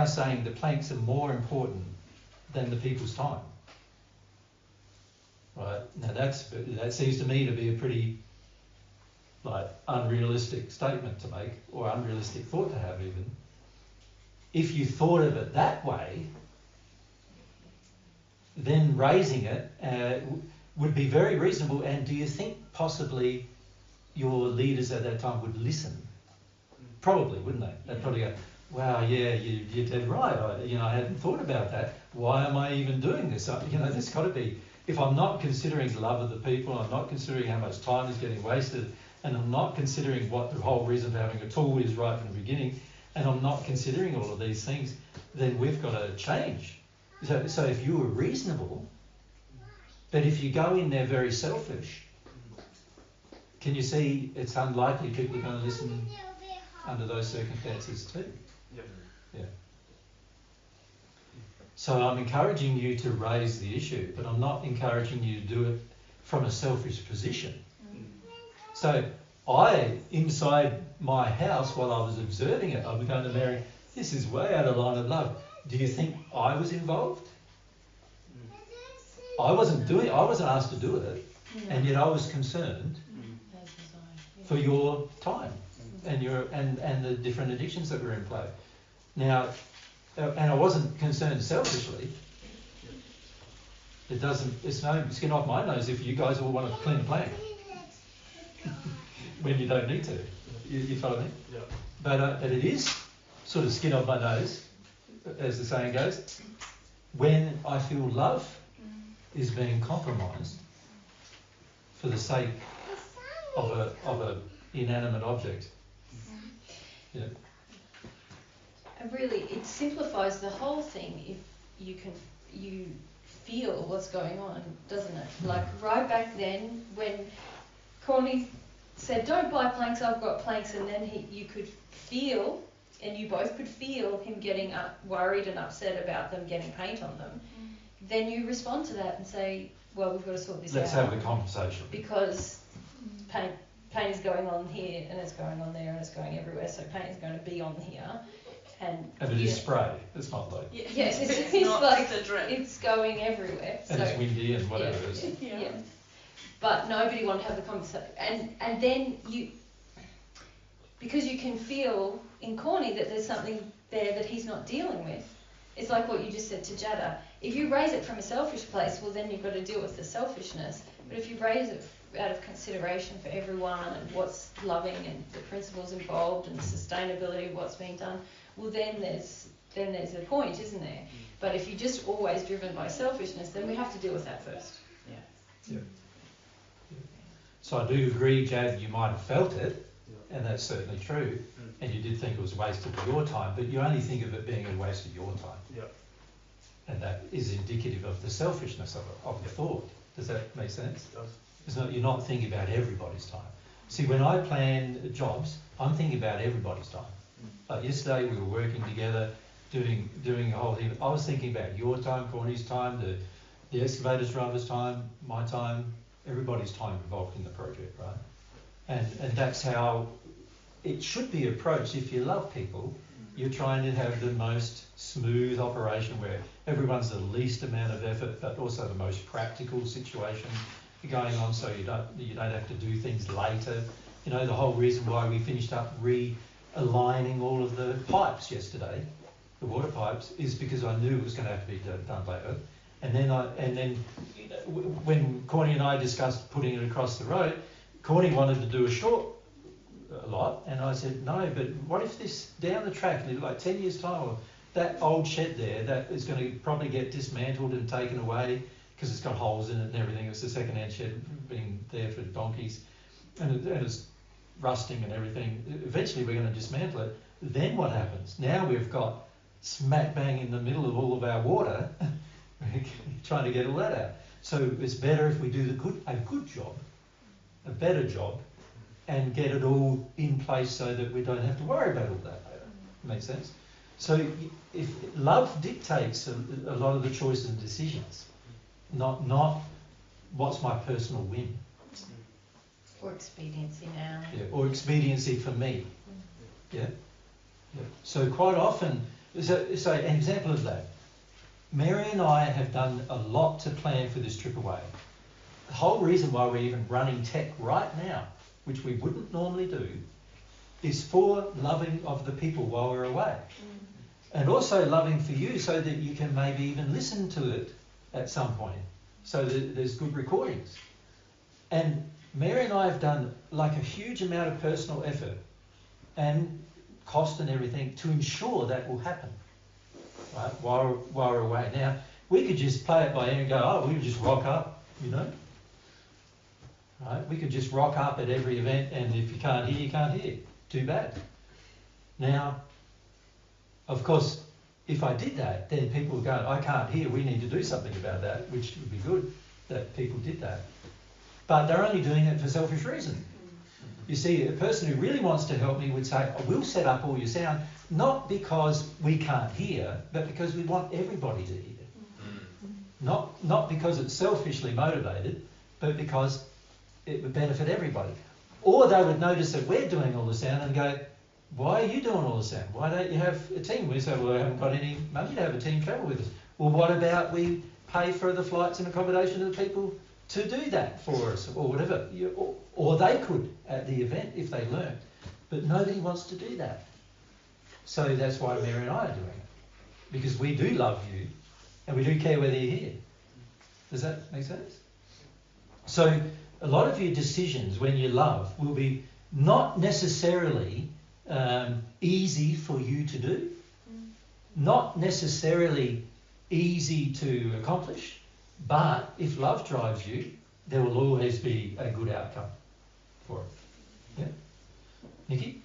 saying the planks are more important than the people's time. Right? Now that seems to me to be a pretty unrealistic statement to make, or unrealistic thought to have even. If you thought of it that way, then raising it would be very reasonable. And do you think possibly your leaders at that time would listen? Probably, wouldn't they? They'd probably go, wow, yeah, you're dead right. I hadn't thought about that. Why am I even doing this? There's got to be, if I'm not considering the love of the people, I'm not considering how much time is getting wasted, and I'm not considering what the whole reason for having a tool is right from the beginning, and I'm not considering all of these things, then we've got to change. So if you were reasonable, but if you go in there very selfish, can you see it's unlikely people are going to listen under those circumstances too? Yep. Yeah. So I'm encouraging you to raise the issue, but I'm not encouraging you to do it from a selfish position. So inside my house, while I was observing it, I was going to Mary, this is way out of line of love. Do you think I was involved? I wasn't asked to do it, and yet I was concerned for your time and the different addictions that were in play. Now, and I wasn't concerned selfishly. It's no skin off my nose if you guys all want to clean the plank when you don't need to. You follow me? Yeah. But it is sort of skin off my nose, as the saying goes, when I feel love is being compromised for the sake of a inanimate object. Yeah. And really, it simplifies the whole thing if you feel what's going on, doesn't it? Like right back then, when Corny said, "Don't buy planks, I've got planks," and then you could feel, and you both could feel him getting worried and upset about them getting paint on them. Then you respond to that and say, "Well, we've got to sort this out. Let's have the conversation." Because paint is going on here, and it's going on there, and it's going everywhere. So paint is going to be on here. And it is spray. It's not like... Yes, it's not like it's going everywhere. And it's windy and whatever it is. Yeah. But nobody wanted to have the conversation. And then because you can feel in Corny that there's something there that he's not dealing with, It's like what you just said to Jada. If you raise it from a selfish place, well then you've got to deal with the selfishness. But if you raise it out of consideration for everyone and what's loving and the principles involved and the sustainability of what's being done, well then there's a point, isn't there? But if you're just always driven by selfishness, then we have to deal with that first. Yeah. So I do agree, Jad, you might have felt it, and that's certainly true, and you did think it was a waste of your time, but you only think of it being a waste of your time. Yep. And that is indicative of the selfishness of the thought. Does that make sense? It does. It's not, you're not thinking about everybody's time. See, when I plan jobs, I'm thinking about everybody's time. Like yesterday, we were working together, doing a whole thing. I was thinking about your time, Corny's time, the excavator's driver's time, my time, everybody's time involved in the project, right? And that's how it should be approached. If you love people, you're trying to have the most smooth operation where everyone's the least amount of effort, but also the most practical situation going on, so you don't have to do things later. You know, the whole reason why we finished up realigning all of the pipes yesterday, the water pipes, is because I knew it was going to have to be done later. And then you know, when Corny and I discussed putting it across the road, Corny wanted to do a short lot, and I said, no, but what if this down the track, like 10 years time, or that old shed there, that is going to probably get dismantled and taken away because it's got holes in it and everything. It's a second-hand shed being there for donkeys, and it's rusting and everything. Eventually we're going to dismantle it. Then what happens? Now we've got smack bang in the middle of all of our water, trying to get all that out. So it's better if we do a good job, a better job, and get it all in place so that we don't have to worry about all that later. Makes sense? So if love dictates a lot of the choices and decisions, not what's my personal win. Or expediency now. Yeah, or expediency for me. Yeah. So quite often, so an example of that, Mary and I have done a lot to plan for this trip away. The whole reason why we're even running tech right now, which we wouldn't normally do, is for loving of the people while we're away. And also loving for you so that you can maybe even listen to it at some point, so that there's good recordings. And Mary and I have done like a huge amount of personal effort and cost and everything to ensure that will happen, right, while we're away. Now, we could just play it by ear and go, oh, we would just rock up, you know. Right? We could just rock up at every event, and if you can't hear, you can't hear. Too bad. Now, of course, if I did that, then people would go, I can't hear, we need to do something about that, which would be good that people did that. But they're only doing it for selfish reasons. You see, a person who really wants to help me would say, I will set up all your sound, not because we can't hear, but because we want everybody to hear. Not because it's selfishly motivated, but because it would benefit everybody. Or they would notice that we're doing all the sound and go, why are you doing all the sound? Why don't you have a team? We say, well, I haven't got any money to have a team travel with us. Well, what about we pay for the flights and accommodation of the people to do that for us, or whatever. Or they could at the event if they learned. But nobody wants to do that. So that's why Mary and I are doing it. Because we do love you, and we do care whether you're here. Does that make sense? So a lot of your decisions when you love will be not necessarily easy for you to do, not necessarily easy to accomplish, but if love drives you, there will always be a good outcome for it. Yeah? Nikki?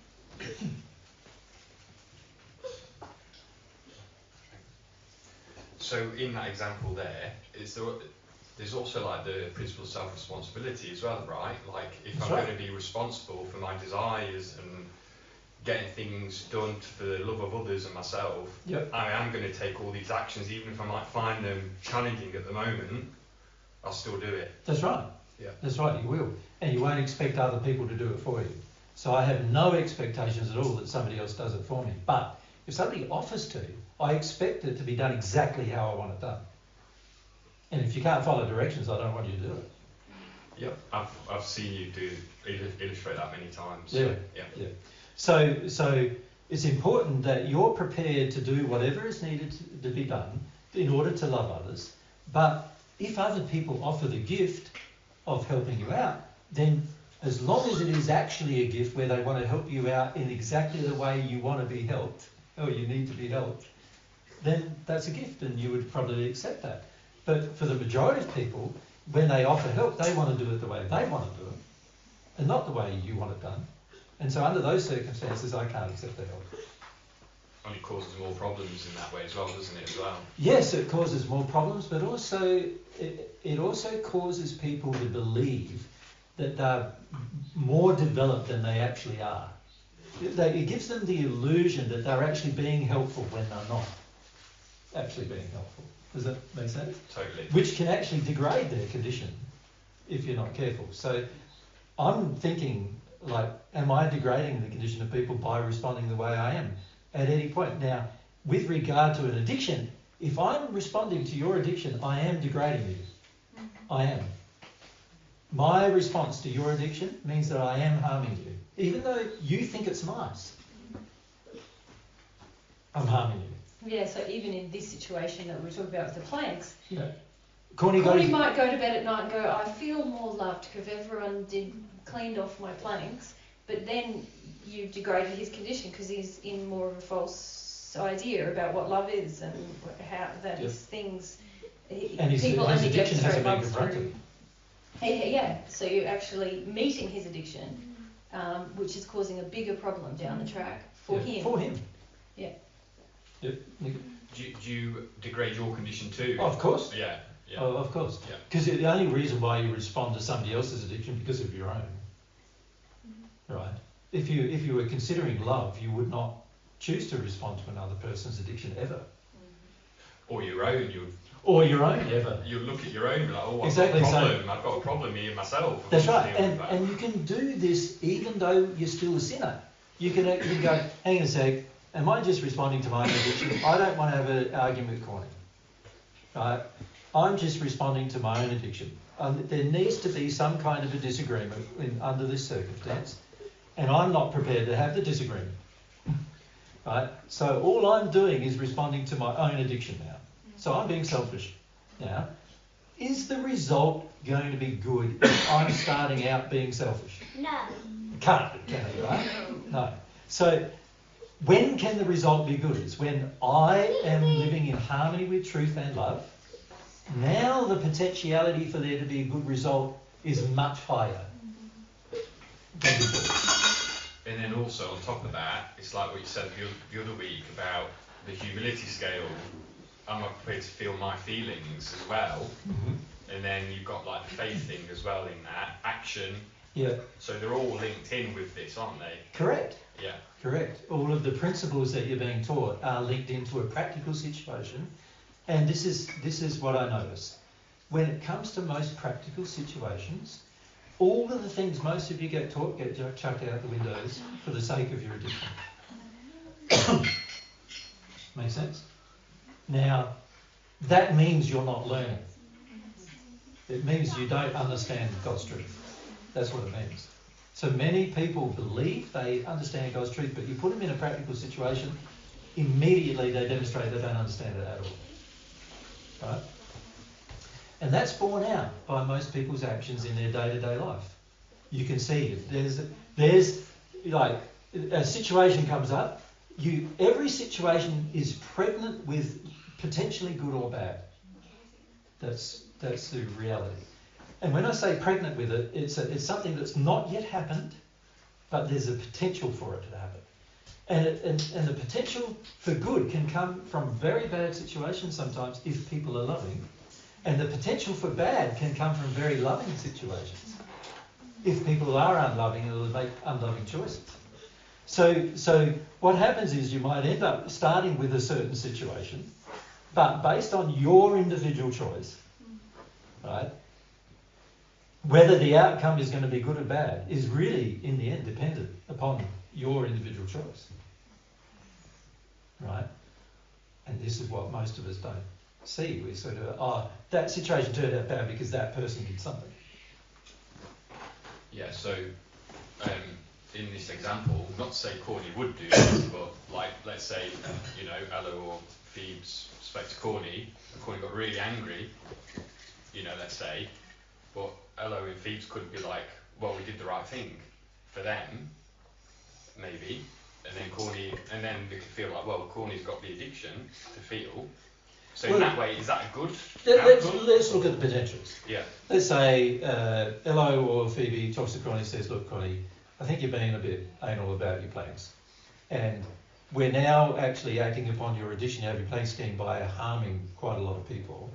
So in that example there, there's also like the principle of self-responsibility as well, right? Like if I'm going to be responsible for my desires and getting things done for the love of others and myself, I am going to take all these actions, even if I might find them challenging at the moment, I'll still do it. That's right. Yeah. That's right, you will. And you won't expect other people to do it for you. So I have no expectations at all that somebody else does it for me. But if somebody offers to, I expect it to be done exactly how I want it done. And if you can't follow directions, I don't want you to do it. Yep, I've seen you illustrate that many times. Yeah. Yeah. So It's important that you're prepared to do whatever is needed to be done in order to love others. But if other people offer the gift of helping you out, then as long as it is actually a gift where they want to help you out in exactly the way you want to be helped, or you need to be helped, then that's a gift and you would probably accept that. But for the majority of people, when they offer help, they want to do it the way they want to do it, and not the way you want it done. And so under those circumstances, I can't accept the help. And it causes more problems in that way as well, doesn't it, as well? Yes, it causes more problems, but also it also causes people to believe that they're more developed than they actually are. It gives them the illusion that they're actually being helpful when they're not actually being helpful. Does that make sense? Totally. Which can actually degrade their condition if you're not careful. So I'm thinking, like, am I degrading the condition of people by responding the way I am at any point? Now, with regard to an addiction, if I'm responding to your addiction, I am degrading you. I am. My response to your addiction means that I am harming you. Even though you think it's nice, I'm harming you. Yeah, so even in this situation that we were talking about with the planks, Yeah. Corny might go to bed at night and go, I feel more loved because everyone cleaned off my planks, but then you degraded his condition because he's in more of a false idea about what love is and how that is things. And his addiction hasn't been confronted. Yeah, so you're actually meeting his addiction, which is causing a bigger problem down the track for him. For him. Yeah. Yep. Do you degrade your condition too? Of course. Yeah. Yeah. Oh, of course. Yeah. Because the only reason why you respond to somebody else's addiction because of your own, right? If you were considering love, you would not choose to respond to another person's addiction ever. Or your own. Or your own ever. You look at your own like, oh, exactly. I've got a problem here myself. That's right. And you can do this even though you're still a sinner. You can go, hang on a sec, am I just responding to my own addiction? I don't want to have an argument with Corny. Right? I'm just responding to my own addiction. There needs to be some kind of a disagreement under this circumstance, and I'm not prepared to have the disagreement. Right? So all I'm doing is responding to my own addiction now. So I'm being selfish. Now, is the result going to be good if I'm starting out being selfish? No. Can't be, can it, right? No. So when can the result be good? It's when I am living in harmony with truth and love. Now the potentiality for there to be a good result is much higher than before. And then also on top of that, it's like what you said the other week about the humility scale. I'm not prepared to feel my feelings as well. And then you've got like the faith thing as well in that, action. Yeah. So they're all linked in with this, aren't they? Correct. Yeah. Correct. All of the principles that you're being taught are linked into a practical situation. And this is what I notice. When it comes to most practical situations, all of the things most of you get taught get chucked out the windows for the sake of your addiction. Make sense? Now, that means you're not learning. It means you don't understand God's truth. That's what it means. So many people believe they understand God's truth, but you put them in a practical situation, immediately they demonstrate they don't understand it at all. Right? And that's borne out by most people's actions in their day-to-day life. You can see it. There's like a situation comes up. Every situation is pregnant with potentially good or bad. That's the reality. And when I say pregnant with it, it's something that's not yet happened, but there's a potential for it to happen. And the potential for good can come from very bad situations sometimes if people are loving. And the potential for bad can come from very loving situations if people are unloving or make unloving choices. So what happens is you might end up starting with a certain situation, but based on your individual choice, right, whether the outcome is going to be good or bad is really, in the end, dependent upon your individual choice. Right? And this is what most of us don't see. We sort of, that situation turned out bad because that person did something. Yeah, so in this example, not to say Corny would do this, but like, let's say, you know, Ella or Phoebes spoke to Corny, and Corny got really angry, you know, let's say, but Ella and Phoebes could be like, well, we did the right thing for them, maybe, and then we could feel like, well, Corny's got the addiction to feel. So in that way, is that a good outcome? Let's look at the potentials. Yeah. Let's say Elo or Phoebe talks to Connie and says, look, Connie, I think you're being a bit anal about your plans. And we're now actually acting upon your addiction of your plan scheme by harming quite a lot of people.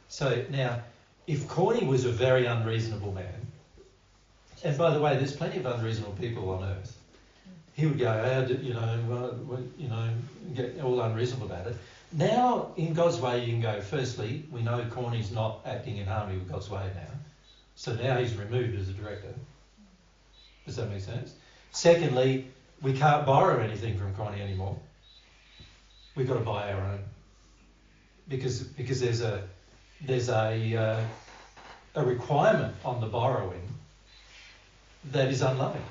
So now, if Corny was a very unreasonable man, and by the way, there's plenty of unreasonable people on earth, he would go, get all unreasonable about it. Now, in God's way, you can go, firstly, we know Corny's not acting in harmony with God's way now. So now he's removed as a director. Does that make sense? Secondly, we can't borrow anything from Corny anymore. We've got to buy our own. Because there's a requirement on the borrowing that is unloving.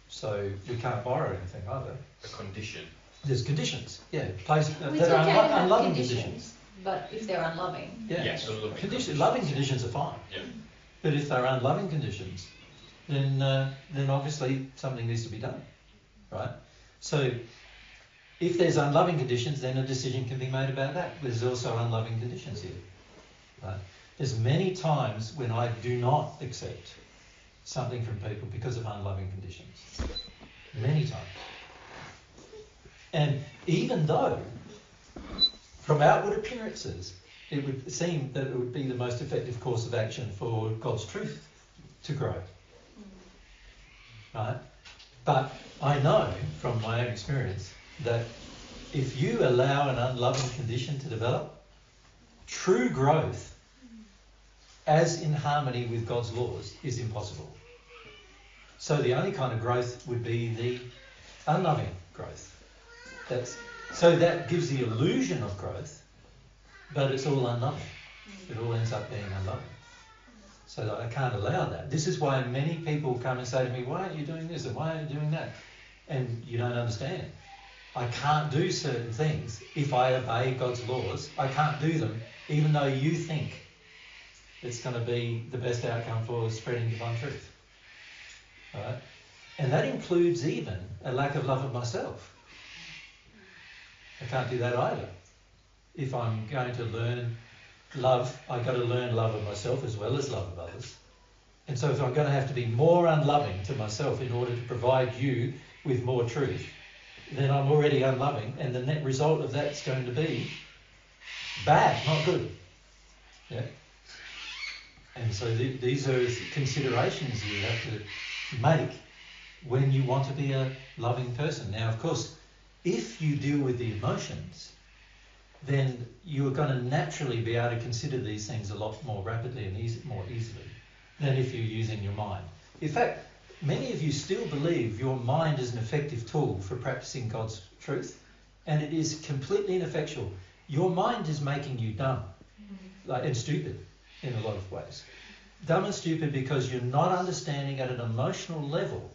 So we can't borrow anything either. A condition. There's conditions, yeah. That It's are okay to have unloving conditions, but if they're unloving. Yeah. Yes, unloving loving conditions are fine. Yeah. But if they're unloving conditions, then obviously something needs to be done, right? So if there's unloving conditions, then a decision can be made about that. There's also unloving conditions here, right? There's many times when I do not accept something from people because of unloving conditions. Many times. And even though, from outward appearances, it would seem that it would be the most effective course of action for God's truth to grow. Right? But I know from my own experience that if you allow an unloving condition to develop, true growth as in harmony with God's laws is impossible. So the only kind of growth would be the unloving growth. So that gives the illusion of growth, but it's all unloving. It all ends up being unloving. So that I can't allow that. This is why many people come and say to me, why aren't you doing this and why aren't you doing that? And you don't understand. I can't do certain things if I obey God's laws. I can't do them even though you think it's going to be the best outcome for spreading divine truth. Right? And that includes even a lack of love of myself. I can't do that either. If I'm going to learn love, I've got to learn love of myself as well as love of others. And so if I'm going to have to be more unloving to myself in order to provide you with more truth, then I'm already unloving, and the net result of that's going to be bad, not good. Yeah. And so these are considerations you have to make when you want to be a loving person. Now, of course, if you deal with the emotions, then you're going to naturally be able to consider these things a lot more rapidly and more easily than if you're using your mind. In fact, many of you still believe your mind is an effective tool for practicing God's truth, and it is completely ineffectual. Your mind is making you dumb and stupid in a lot of ways. Dumb and stupid because you're not understanding at an emotional level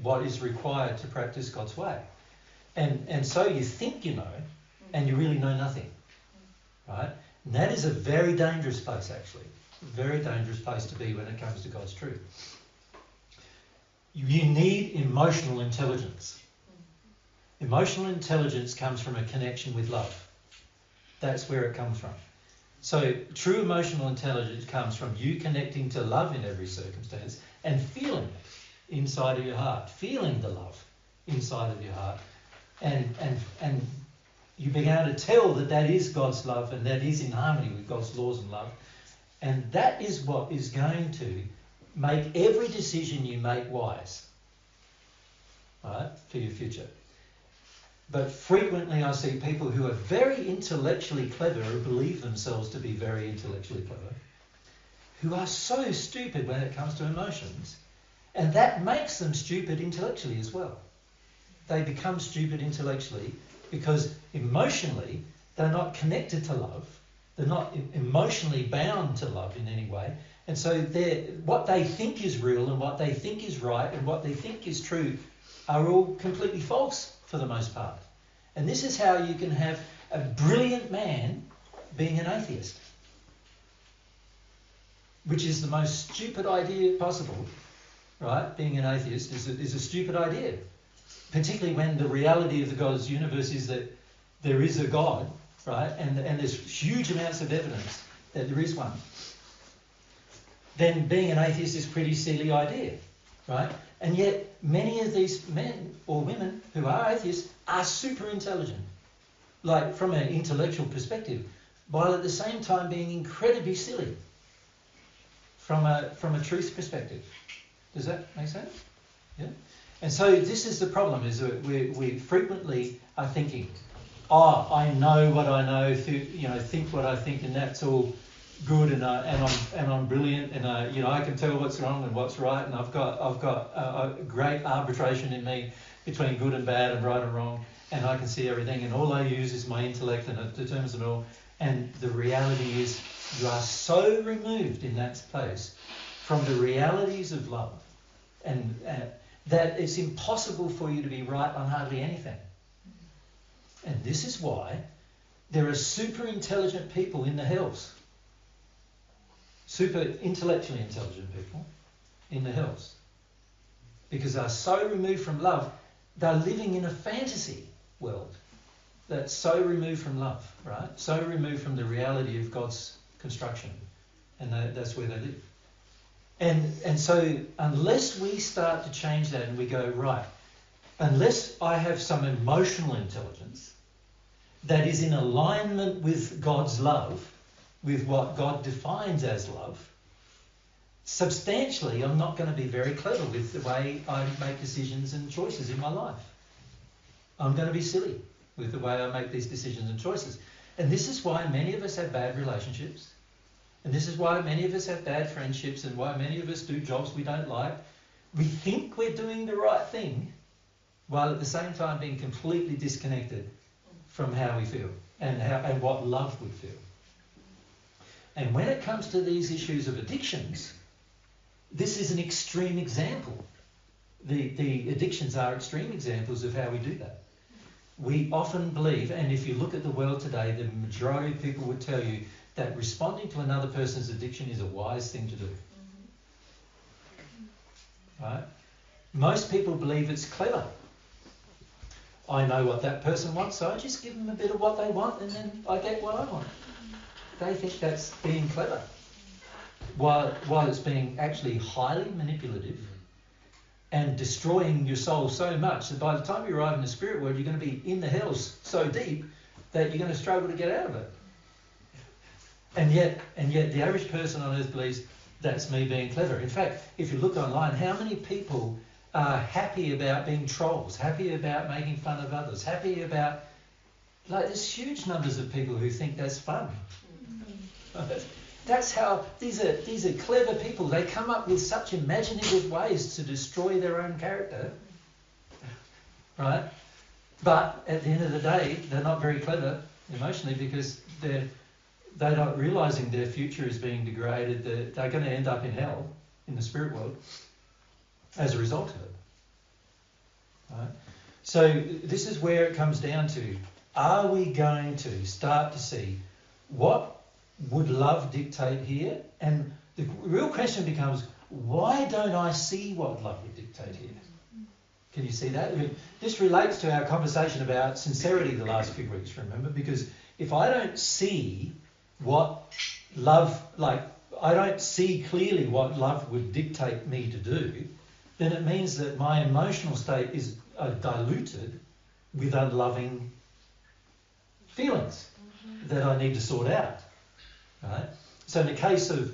what is required to practice God's way. And so you think you know, and you really know nothing, right? And that is a very dangerous place, actually. A very dangerous place to be when it comes to God's truth. You need emotional intelligence. Emotional intelligence comes from a connection with love. That's where it comes from. So true emotional intelligence comes from you connecting to love in every circumstance and feeling it inside of your heart, feeling the love inside of your heart. And you being able to tell that that is God's love and that is in harmony with God's laws and love. And that is what is going to make every decision you make wise, right, for your future. But frequently I see people who are very intellectually clever, or believe themselves to be very intellectually clever, who are so stupid when it comes to emotions. And that makes them stupid intellectually as well. They become stupid intellectually because emotionally they're not connected to love. They're not emotionally bound to love in any way. And so what they think is real and what they think is right and what they think is true are all completely false for the most part. And this is how you can have a brilliant man being an atheist, which is the most stupid idea possible, right? Being an atheist is a stupid idea, particularly when the reality of the God's universe is that there is a God, right? And there's huge amounts of evidence that there is one. Then being an atheist is a pretty silly idea, right? And yet many of these men or women who are atheists are super intelligent, like from an intellectual perspective, while at the same time being incredibly silly from a truth perspective. Does that make sense? Yeah. And so this is the problem: is that we frequently are thinking, "Oh, I know what I know, think what I think, and that's all good, and I'm brilliant, and I can tell what's wrong and what's right, and I've got a great arbitration in me between good and bad and right and wrong, and I can see everything, and all I use is my intellect, and it determines it all." And the reality is, you are so removed in that place from the realities of love, and that it's impossible for you to be right on hardly anything. And this is why there are super intelligent people in the hells. Super intellectually intelligent people in the hells. Because they're so removed from love, they're living in a fantasy world that's so removed from love, right? So removed from the reality of God's construction. And that's where they live. And so unless we start to change that and we go, right, unless I have some emotional intelligence that is in alignment with God's love, with what God defines as love, substantially I'm not going to be very clever with the way I make decisions and choices in my life. I'm going to be silly with the way I make these decisions and choices. And this is why many of us have bad relationships. And this is why many of us have bad friendships, and why many of us do jobs we don't like. We think we're doing the right thing, while at the same time being completely disconnected from how we feel and what love would feel. And when it comes to these issues of addictions, this is an extreme example. The addictions are extreme examples of how we do that. We often believe, and if you look at the world today, the majority of people would tell you that responding to another person's addiction is a wise thing to do. Right? Most people believe it's clever. I know what that person wants, so I just give them a bit of what they want, and then I get what I want. They think that's being clever, while it's being actually highly manipulative and destroying your soul so much that by the time you arrive in the spirit world, you're going to be in the hells so deep that you're going to struggle to get out of it. And yet the average person on earth believes that's me being clever. In fact, if you look online, how many people are happy about being trolls, happy about making fun of others, happy about... there's huge numbers of people who think that's fun. That's how... These are clever people. They come up with such imaginative ways to destroy their own character. Right? But at the end of the day, they're not very clever emotionally, because they're not realising their future is being degraded. They're going to end up in hell, in the spirit world, as a result of it. Right? So this is where it comes down to, are we going to start to see what would love dictate here? And the real question becomes, why don't I see what love would dictate here? Can you see that? This relates to our conversation about sincerity the last few weeks, remember? Because if I don't see what love, I don't see clearly what love would dictate me to do, then it means that my emotional state is diluted with unloving feelings that I need to sort out. Right? So in the case of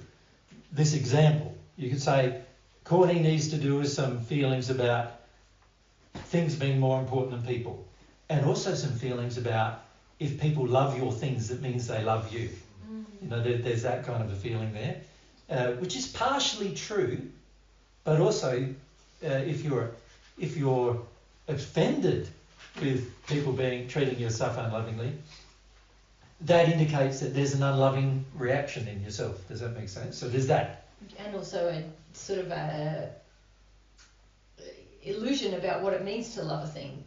this example, you could say Courtney needs to do with some feelings about things being more important than people, and also some feelings about if people love your things, that means they love you. There's that kind of a feeling there, which is partially true, but also if you're offended with people treating your stuff unlovingly, that indicates that there's an unloving reaction in yourself. Does that make sense? So there's that. And also a sort of illusion about what it means to love a thing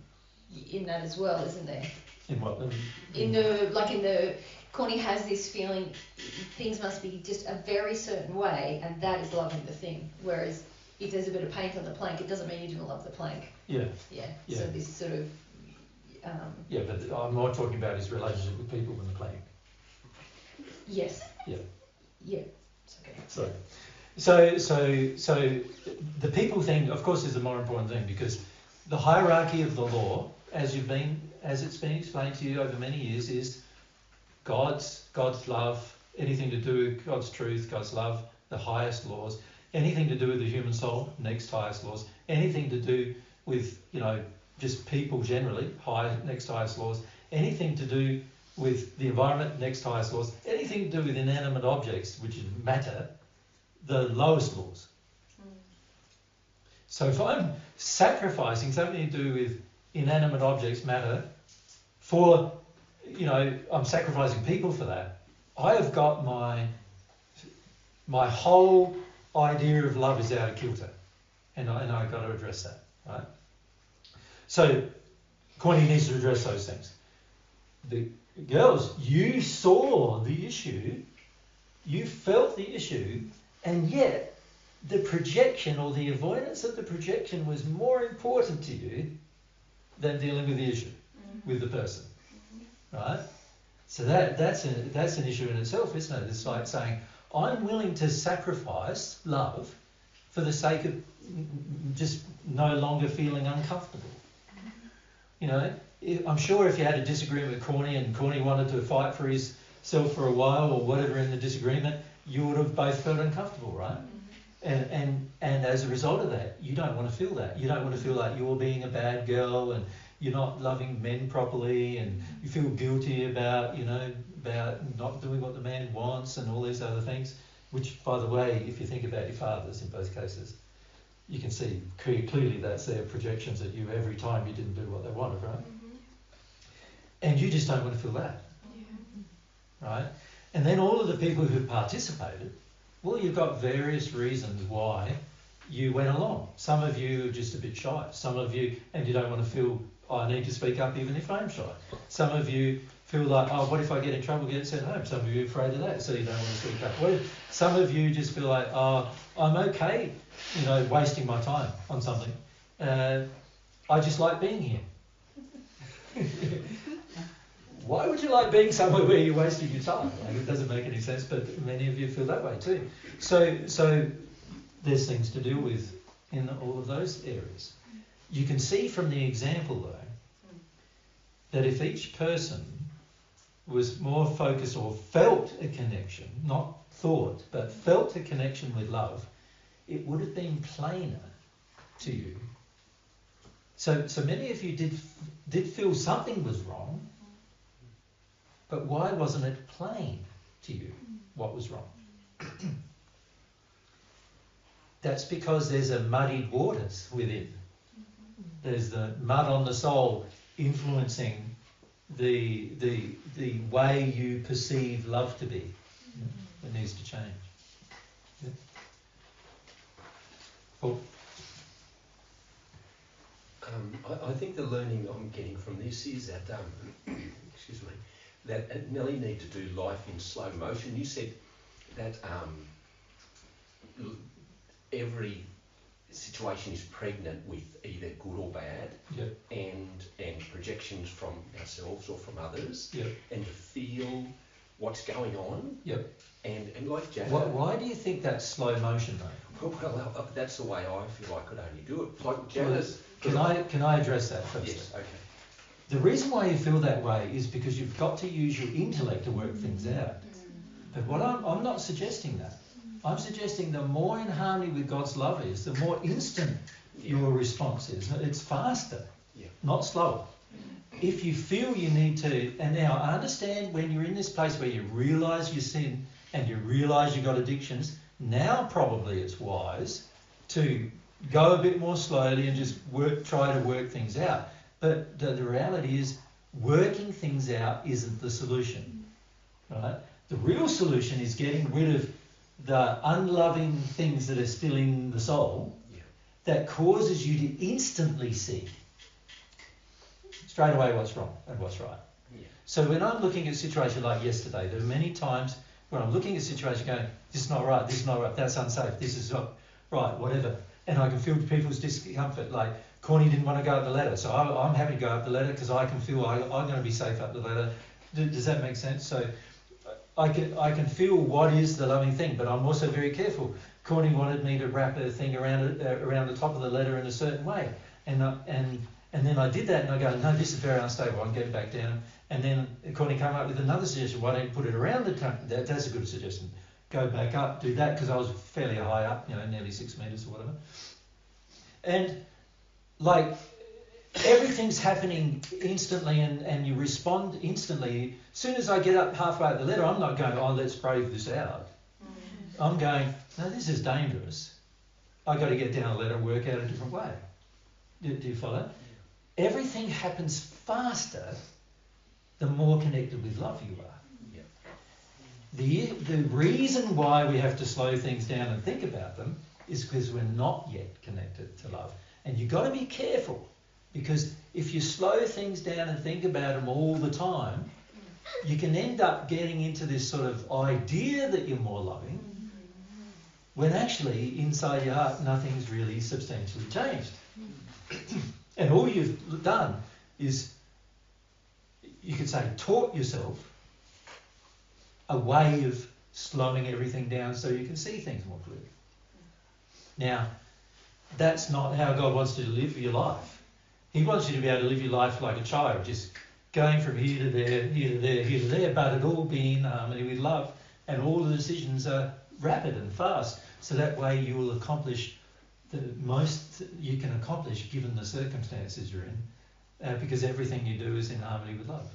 in that as well, isn't there? In what? Corny has this feeling things must be just a very certain way, and that is loving the thing. Whereas if there's a bit of paint on the plank, it doesn't mean you didn't love the plank. Yeah. Yeah. So this sort of. Yeah, but I'm more talking about his relationship with people than the plank. Yes. Yeah. Yeah. It's okay. So the people thing, of course, is the more important thing, because the hierarchy of the law, as it's been explained to you over many years, is God's love, anything to do with God's truth, God's love, the highest laws, anything to do with the human soul, next highest laws, anything to do with, just people generally, next highest laws, anything to do with the environment, next highest laws, anything to do with inanimate objects, which is matter, the lowest laws. So if I'm sacrificing something to do with inanimate objects, matter, for, I'm sacrificing people for that, I have got my whole idea of love is out of kilter, and I've got to address that, right? So Corny needs to address those things. The girls, you saw the issue, you felt the issue, and yet the projection or the avoidance of the projection was more important to you than dealing with the issue, with the person, right? So that's an issue in itself, isn't it? It's like saying, I'm willing to sacrifice love for the sake of just no longer feeling uncomfortable. I'm sure if you had a disagreement with Corny and Corny wanted to fight for himself for a while or whatever in the disagreement, you would have both felt uncomfortable, right? And as a result of that, you don't want to feel that. You don't want to feel like you're being a bad girl and you're not loving men properly, and you feel guilty about not doing what the man wants and all these other things, which, by the way, if you think about your fathers in both cases, you can see clearly that's their projections at you every time you didn't do what they wanted, right? And you just don't want to feel that, right? And then all of the people who participated, well, you've got various reasons why you went along. Some of you are just a bit shy. Some of you, and you don't want to feel, I need to speak up even if I'm shy. Some of you feel like, what if I get in trouble, get sent home? Some of you are afraid of that, so you don't want to speak up. Some of you just feel like, I'm okay, wasting my time on something. I just like being here. Why would you like being somewhere where you're wasting your time? It doesn't make any sense, but many of you feel that way too. So there's things to deal with in all of those areas. You can see from the example, though, that if each person was more focused or felt a connection, not thought, but felt a connection with love, it would have been plainer to you. So many of you did feel something was wrong, but why wasn't it plain to you what was wrong? That's because there's a muddied waters within. There's the mud on the soul influencing the way you perceive love to be. It needs to change. Yeah. Cool. I think the learning I'm getting from this is that, excuse me, that Nelly need to do life in slow motion. You said that every situation is pregnant with either good or bad, yep, and projections from ourselves or from others, yep, and to feel what's going on. Yep. And like Jack. Why do you think that's slow motion, though? Well, that's the way I feel I could only do it. Like Janice. Can I address that first? Yes. Okay. The reason why you feel that way is because you've got to use your intellect to work things out. But what I'm not suggesting that. I'm suggesting the more in harmony with God's love is, the more instant your response is. It's faster, not slower. If you feel you need to, and now I understand when you're in this place where you realise your sin and you realise you've got addictions, now probably it's wise to go a bit more slowly and just try to work things out. But the reality is, working things out isn't the solution, right? The real solution is getting rid of the unloving things that are still in the soul that causes you to instantly see straight away what's wrong and what's right. Yeah. So when I'm looking at a situation like yesterday, there are many times when I'm looking at a situation going, this is not right, that's unsafe, this is not right, whatever. And I can feel people's discomfort, like Corny didn't want to go up the ladder, so I'm happy to go up the ladder because I can feel I'm going to be safe up the ladder. Does that make sense? So I can feel what is the loving thing, but I'm also very careful. Corny wanted me to wrap a thing around the top of the ladder in a certain way, and then I did that, and I go, no, this is very unstable, I'm getting back down. And then Corny came up with another suggestion, why don't you put it around the top? That's a good suggestion. Go back up, do that, because I was fairly high up, nearly 6 metres or whatever. And like everything's happening instantly, and you respond instantly. As soon as I get up halfway up the ladder, I'm not going, oh, let's brave this out. I'm going, no, this is dangerous. I've got to get down the ladder and work out a different way. Do you follow? Yeah. Everything happens faster the more connected with love you are. Yeah. The reason why we have to slow things down and think about them is because we're not yet connected to love. And you've got to be careful, because if you slow things down and think about them all the time, you can end up getting into this sort of idea that you're more loving, when actually inside your heart nothing's really substantially changed. And all you've done is, you could say, taught yourself a way of slowing everything down so you can see things more clearly. Now, that's not how God wants you to live your life. He wants you to be able to live your life like a child, just going from here to there, here to there, here to there, but it all being in harmony with love, and all the decisions are rapid and fast, so that way you will accomplish the most you can accomplish given the circumstances you're in, because everything you do is in harmony with love.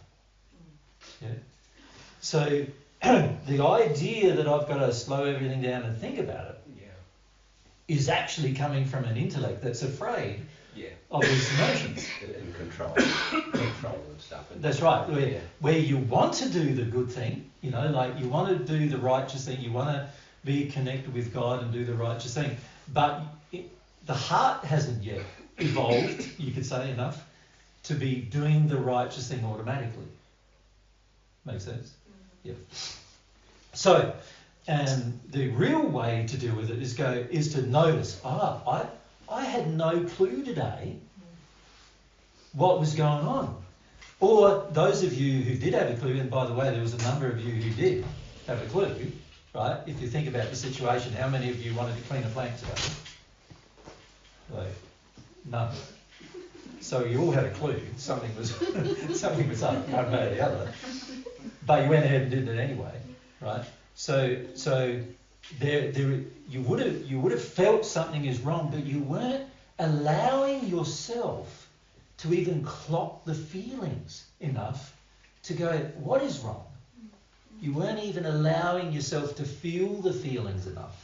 Yeah. So the idea that I've got to slow everything down and think about it is actually coming from an intellect that's afraid of its emotions. And control and stuff. That's right. Where you want to do the good thing, like you want to do the righteous thing, you want to be connected with God and do the righteous thing, but the heart hasn't yet evolved, you could say, enough to be doing the righteous thing automatically. Make sense? Yep. So, the real way to deal with it is to notice, I had no clue today what was going on. Or those of you who did have a clue, and by the way, there was a number of you who did have a clue, right? If you think about the situation, how many of you wanted to clean a plank today? Like, none. So you all had a clue. Something was up, one way or the other. But you went ahead and did it anyway, right? So there you would have felt something is wrong, but you weren't allowing yourself to even clock the feelings enough to go, what is wrong? You weren't even allowing yourself to feel the feelings enough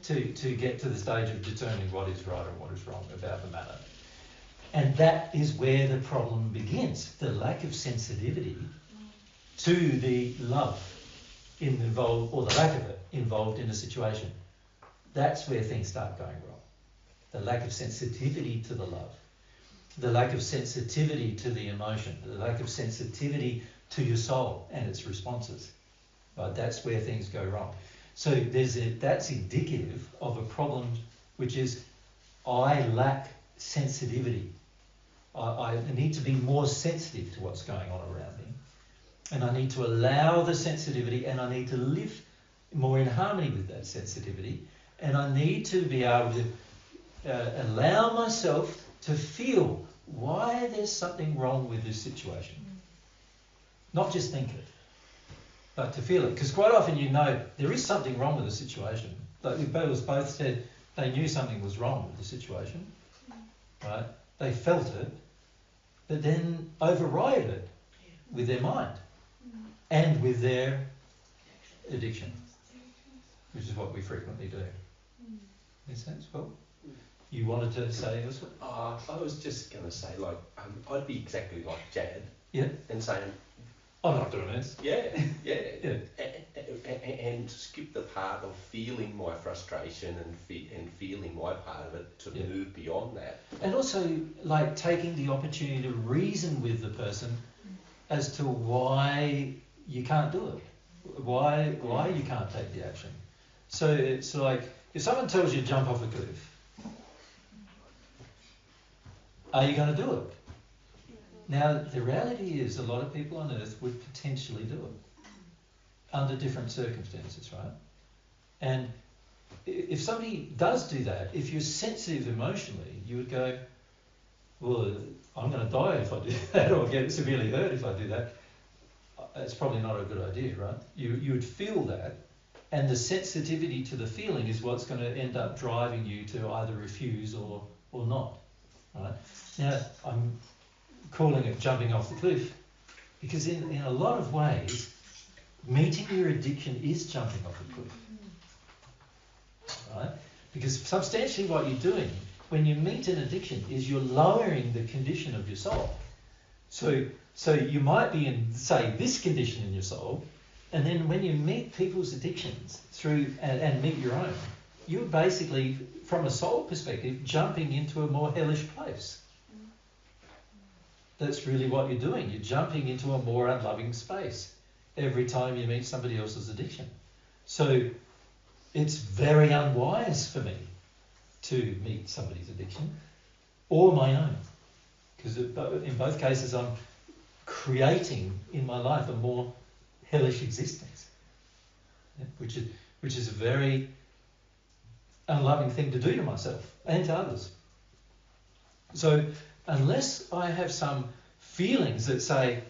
to get to the stage of determining what is right and what is wrong about the matter. And that is where the problem begins, the lack of sensitivity to the love involved, or the lack of it involved in a situation. That's where things start going wrong. The lack of sensitivity to the love, the lack of sensitivity to the emotion, the lack of sensitivity to your soul and its responses. Right? That's where things go wrong. So that's indicative of a problem, which is I lack sensitivity. I need to be more sensitive to what's going on around me. And I need to allow the sensitivity, and I need to live more in harmony with that sensitivity. And I need to be able to allow myself to feel why there's something wrong with this situation. Not just think it, but to feel it. Because quite often there is something wrong with the situation. Like the Beatles both said they knew something was wrong with the situation. Right? They felt it, but then override it with their mind and with their addiction, which is what we frequently do. Make sense? Well, you wanted to say elsewhere? I was just going to say, like, I'd be exactly like Jad. Yeah. And saying, I'm not doing this. Yeah. and skip the part of feeling my frustration and feeling my part of it to move beyond that. And also, like, taking the opportunity to reason with the person as to why you can't do it, why you can't take the action. So it's like, if someone tells you to jump off a cliff, are you going to do it? Now, the reality is a lot of people on earth would potentially do it under different circumstances, right? And if somebody does do that, if you're sensitive emotionally, you would go, well, I'm going to die if I do that, or get severely hurt if I do that. It's probably not a good idea, right? You would feel that, and the sensitivity to the feeling is what's going to end up driving you to either refuse or not, right? Now, I'm calling it jumping off the cliff because in a lot of ways, meeting your addiction is jumping off a cliff, right? Because substantially what you're doing when you meet an addiction is you're lowering the condition of your soul. So you might be in, say, this condition in your soul, and then when you meet people's addictions through and meet your own, you're basically, from a soul perspective, jumping into a more hellish place. That's really what you're doing. You're jumping into a more unloving space every time you meet somebody else's addiction. So it's very unwise for me to meet somebody's addiction or my own, because in both cases I'm creating in my life a more hellish existence, which is a very unloving thing to do to myself and to others. So unless I have some feelings that say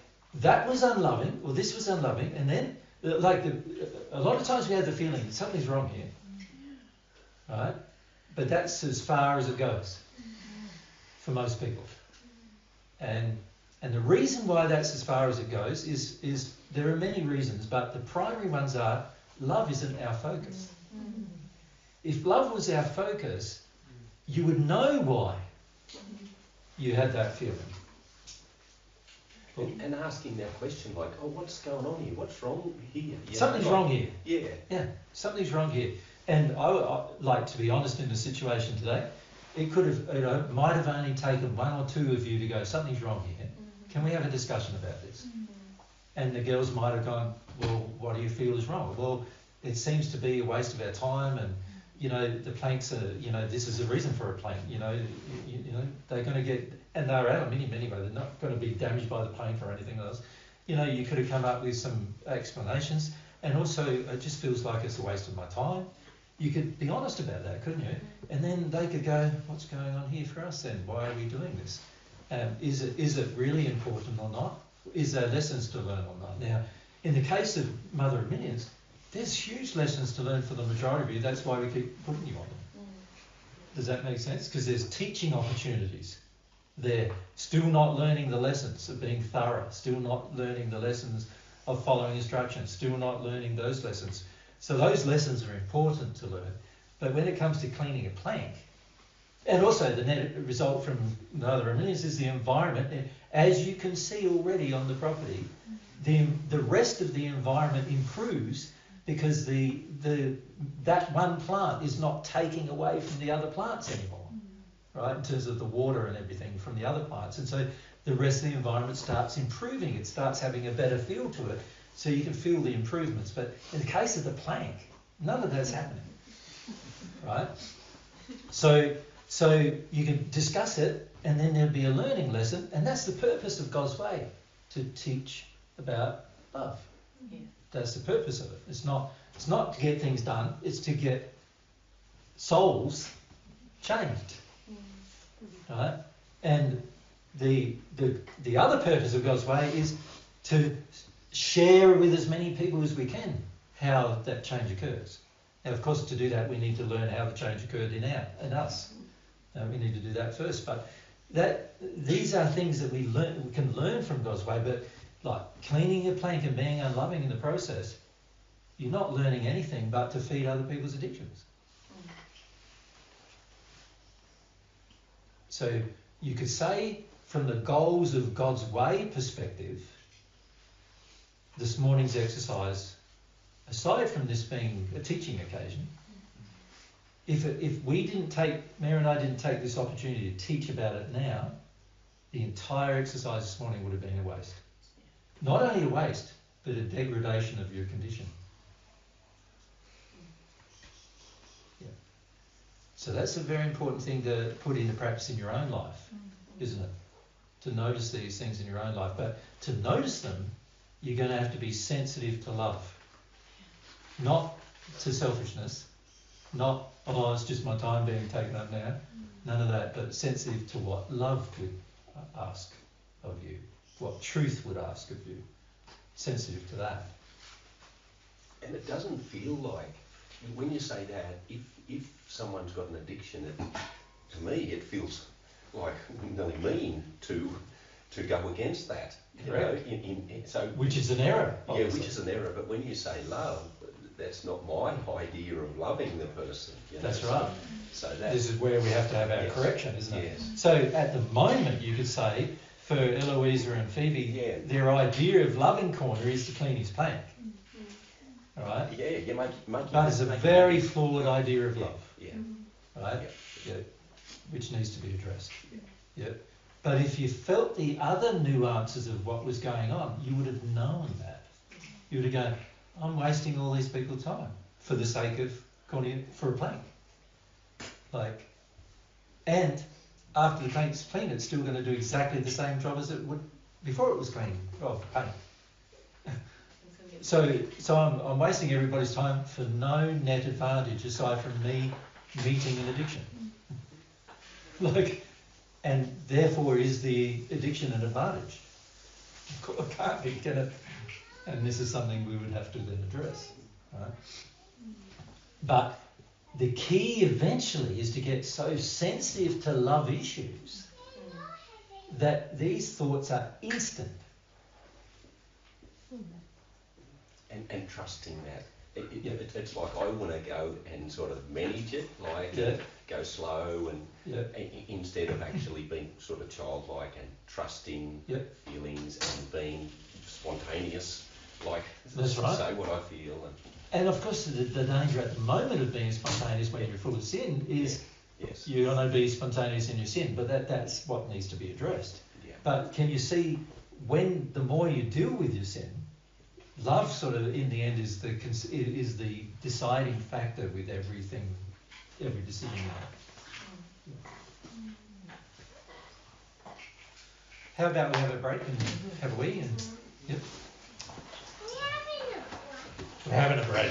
that was unloving or this was unloving, and then a lot of times we have the feeling something's wrong here, right? But that's as far as it goes for most people. And the reason why that's as far as it goes is there are many reasons, but the primary ones are love isn't our focus. If love was our focus, you would know why you had that feeling. And asking that question like, oh, what's going on here? What's wrong here? Something's wrong here. Yeah. Yeah, something's wrong here. And I like to be honest in the situation today. It could have, might have only taken one or two of you to go, something's wrong here. Can we have a discussion about this? And the girls might have gone, well, what do you feel is wrong? Well, it seems to be a waste of our time, and the planks are, this is a reason for a plank. They're going to get, and they're aluminium anyway. They're not going to be damaged by the plank or anything else. You could have come up with some explanations, and also it just feels like it's a waste of my time. You could be honest about that, couldn't you? And then they could go, what's going on here for us then? Why are we doing this? Is it really important or not? Is there lessons to learn or not? Now, in the case of Mother of Millions, there's huge lessons to learn for the majority of you. That's why we keep putting you on them. Does that make sense? Because there's teaching opportunities. They're still not learning the lessons of being thorough, still not learning the lessons of following instructions, still not learning those lessons. So those lessons are important to learn. But when it comes to cleaning a plank, and also the net result from Mother of Millions is the environment. And as you can see already on the property, the rest of the environment improves because that one plant is not taking away from the other plants anymore, right? In terms of the water and everything from the other plants. And so the rest of the environment starts improving. It starts having a better feel to it. So you can feel the improvements. But in the case of the plank, none of that's happening, right? So you can discuss it, and then there'll be a learning lesson, and that's the purpose of God's way, to teach about love. Yeah. That's the purpose of it. It's not to get things done, it's to get souls changed. Right? And the other purpose of God's way is to share with as many people as we can how that change occurs. Now, of course, to do that, we need to learn how the change occurred in us. We need to do that first. But these are things that we can learn from God's way. But like cleaning a plank and being unloving in the process, you're not learning anything but to feed other people's addictions. So you could say, from the goals of God's way perspective, this morning's exercise aside from this being a teaching occasion, if we didn't take, Mary and I didn't take this opportunity to teach about it now, the entire exercise this morning would have been a waste. Not only a waste, but a degradation of your condition. Yeah. So that's a very important thing to put into practice in your own life, isn't it? To notice these things in your own life. But to notice them, you're going to have to be sensitive to love. Not to selfishness, not, oh, it's just my time being taken up now. None of that, but sensitive to what love would ask of you, what truth would ask of you. Sensitive to that. And it doesn't feel like, when you say that, if someone's got an addiction, to me it feels like nearly mean to go against that. Correct. So which is an error. Obviously. Yeah, which is an error. But when you say love, that's not my idea of loving the person. That's right. So this is where we have to have our correction, isn't it? Yes. So at the moment, you could say, for Eloisa and Phoebe, their idea of loving Corner is to clean his plank. All right? Yeah, you make but it's a very flawed idea of love. Yeah. Right? Yeah. Which needs to be addressed. Yeah. But if you felt the other nuances of what was going on, you would have known that. You would have gone, I'm wasting all these people's time for the sake of for a plank. And after the plank's clean, it's still going to do exactly the same job as it would before it was clean of paint. So I'm wasting everybody's time for no net advantage aside from me meeting an addiction. And therefore is the addiction an advantage? It can't be, can it? And this is something we would have to then address. Right? But the key eventually is to get so sensitive to love issues that these thoughts are instant. And trusting that. It's like I want to go and sort of manage it, go slow and instead of actually being sort of childlike and trusting feelings and being spontaneous, that's right. Say what I feel. And of course the danger at the moment of being spontaneous when you're full of sin is you're going to be spontaneous in your sin, but that's what needs to be addressed. Yeah. But can you see, when the more you deal with your sin, love sort of in the end is the deciding factor with everything, every decision you make. How about we have a break and have a wee and yep. We're having a break.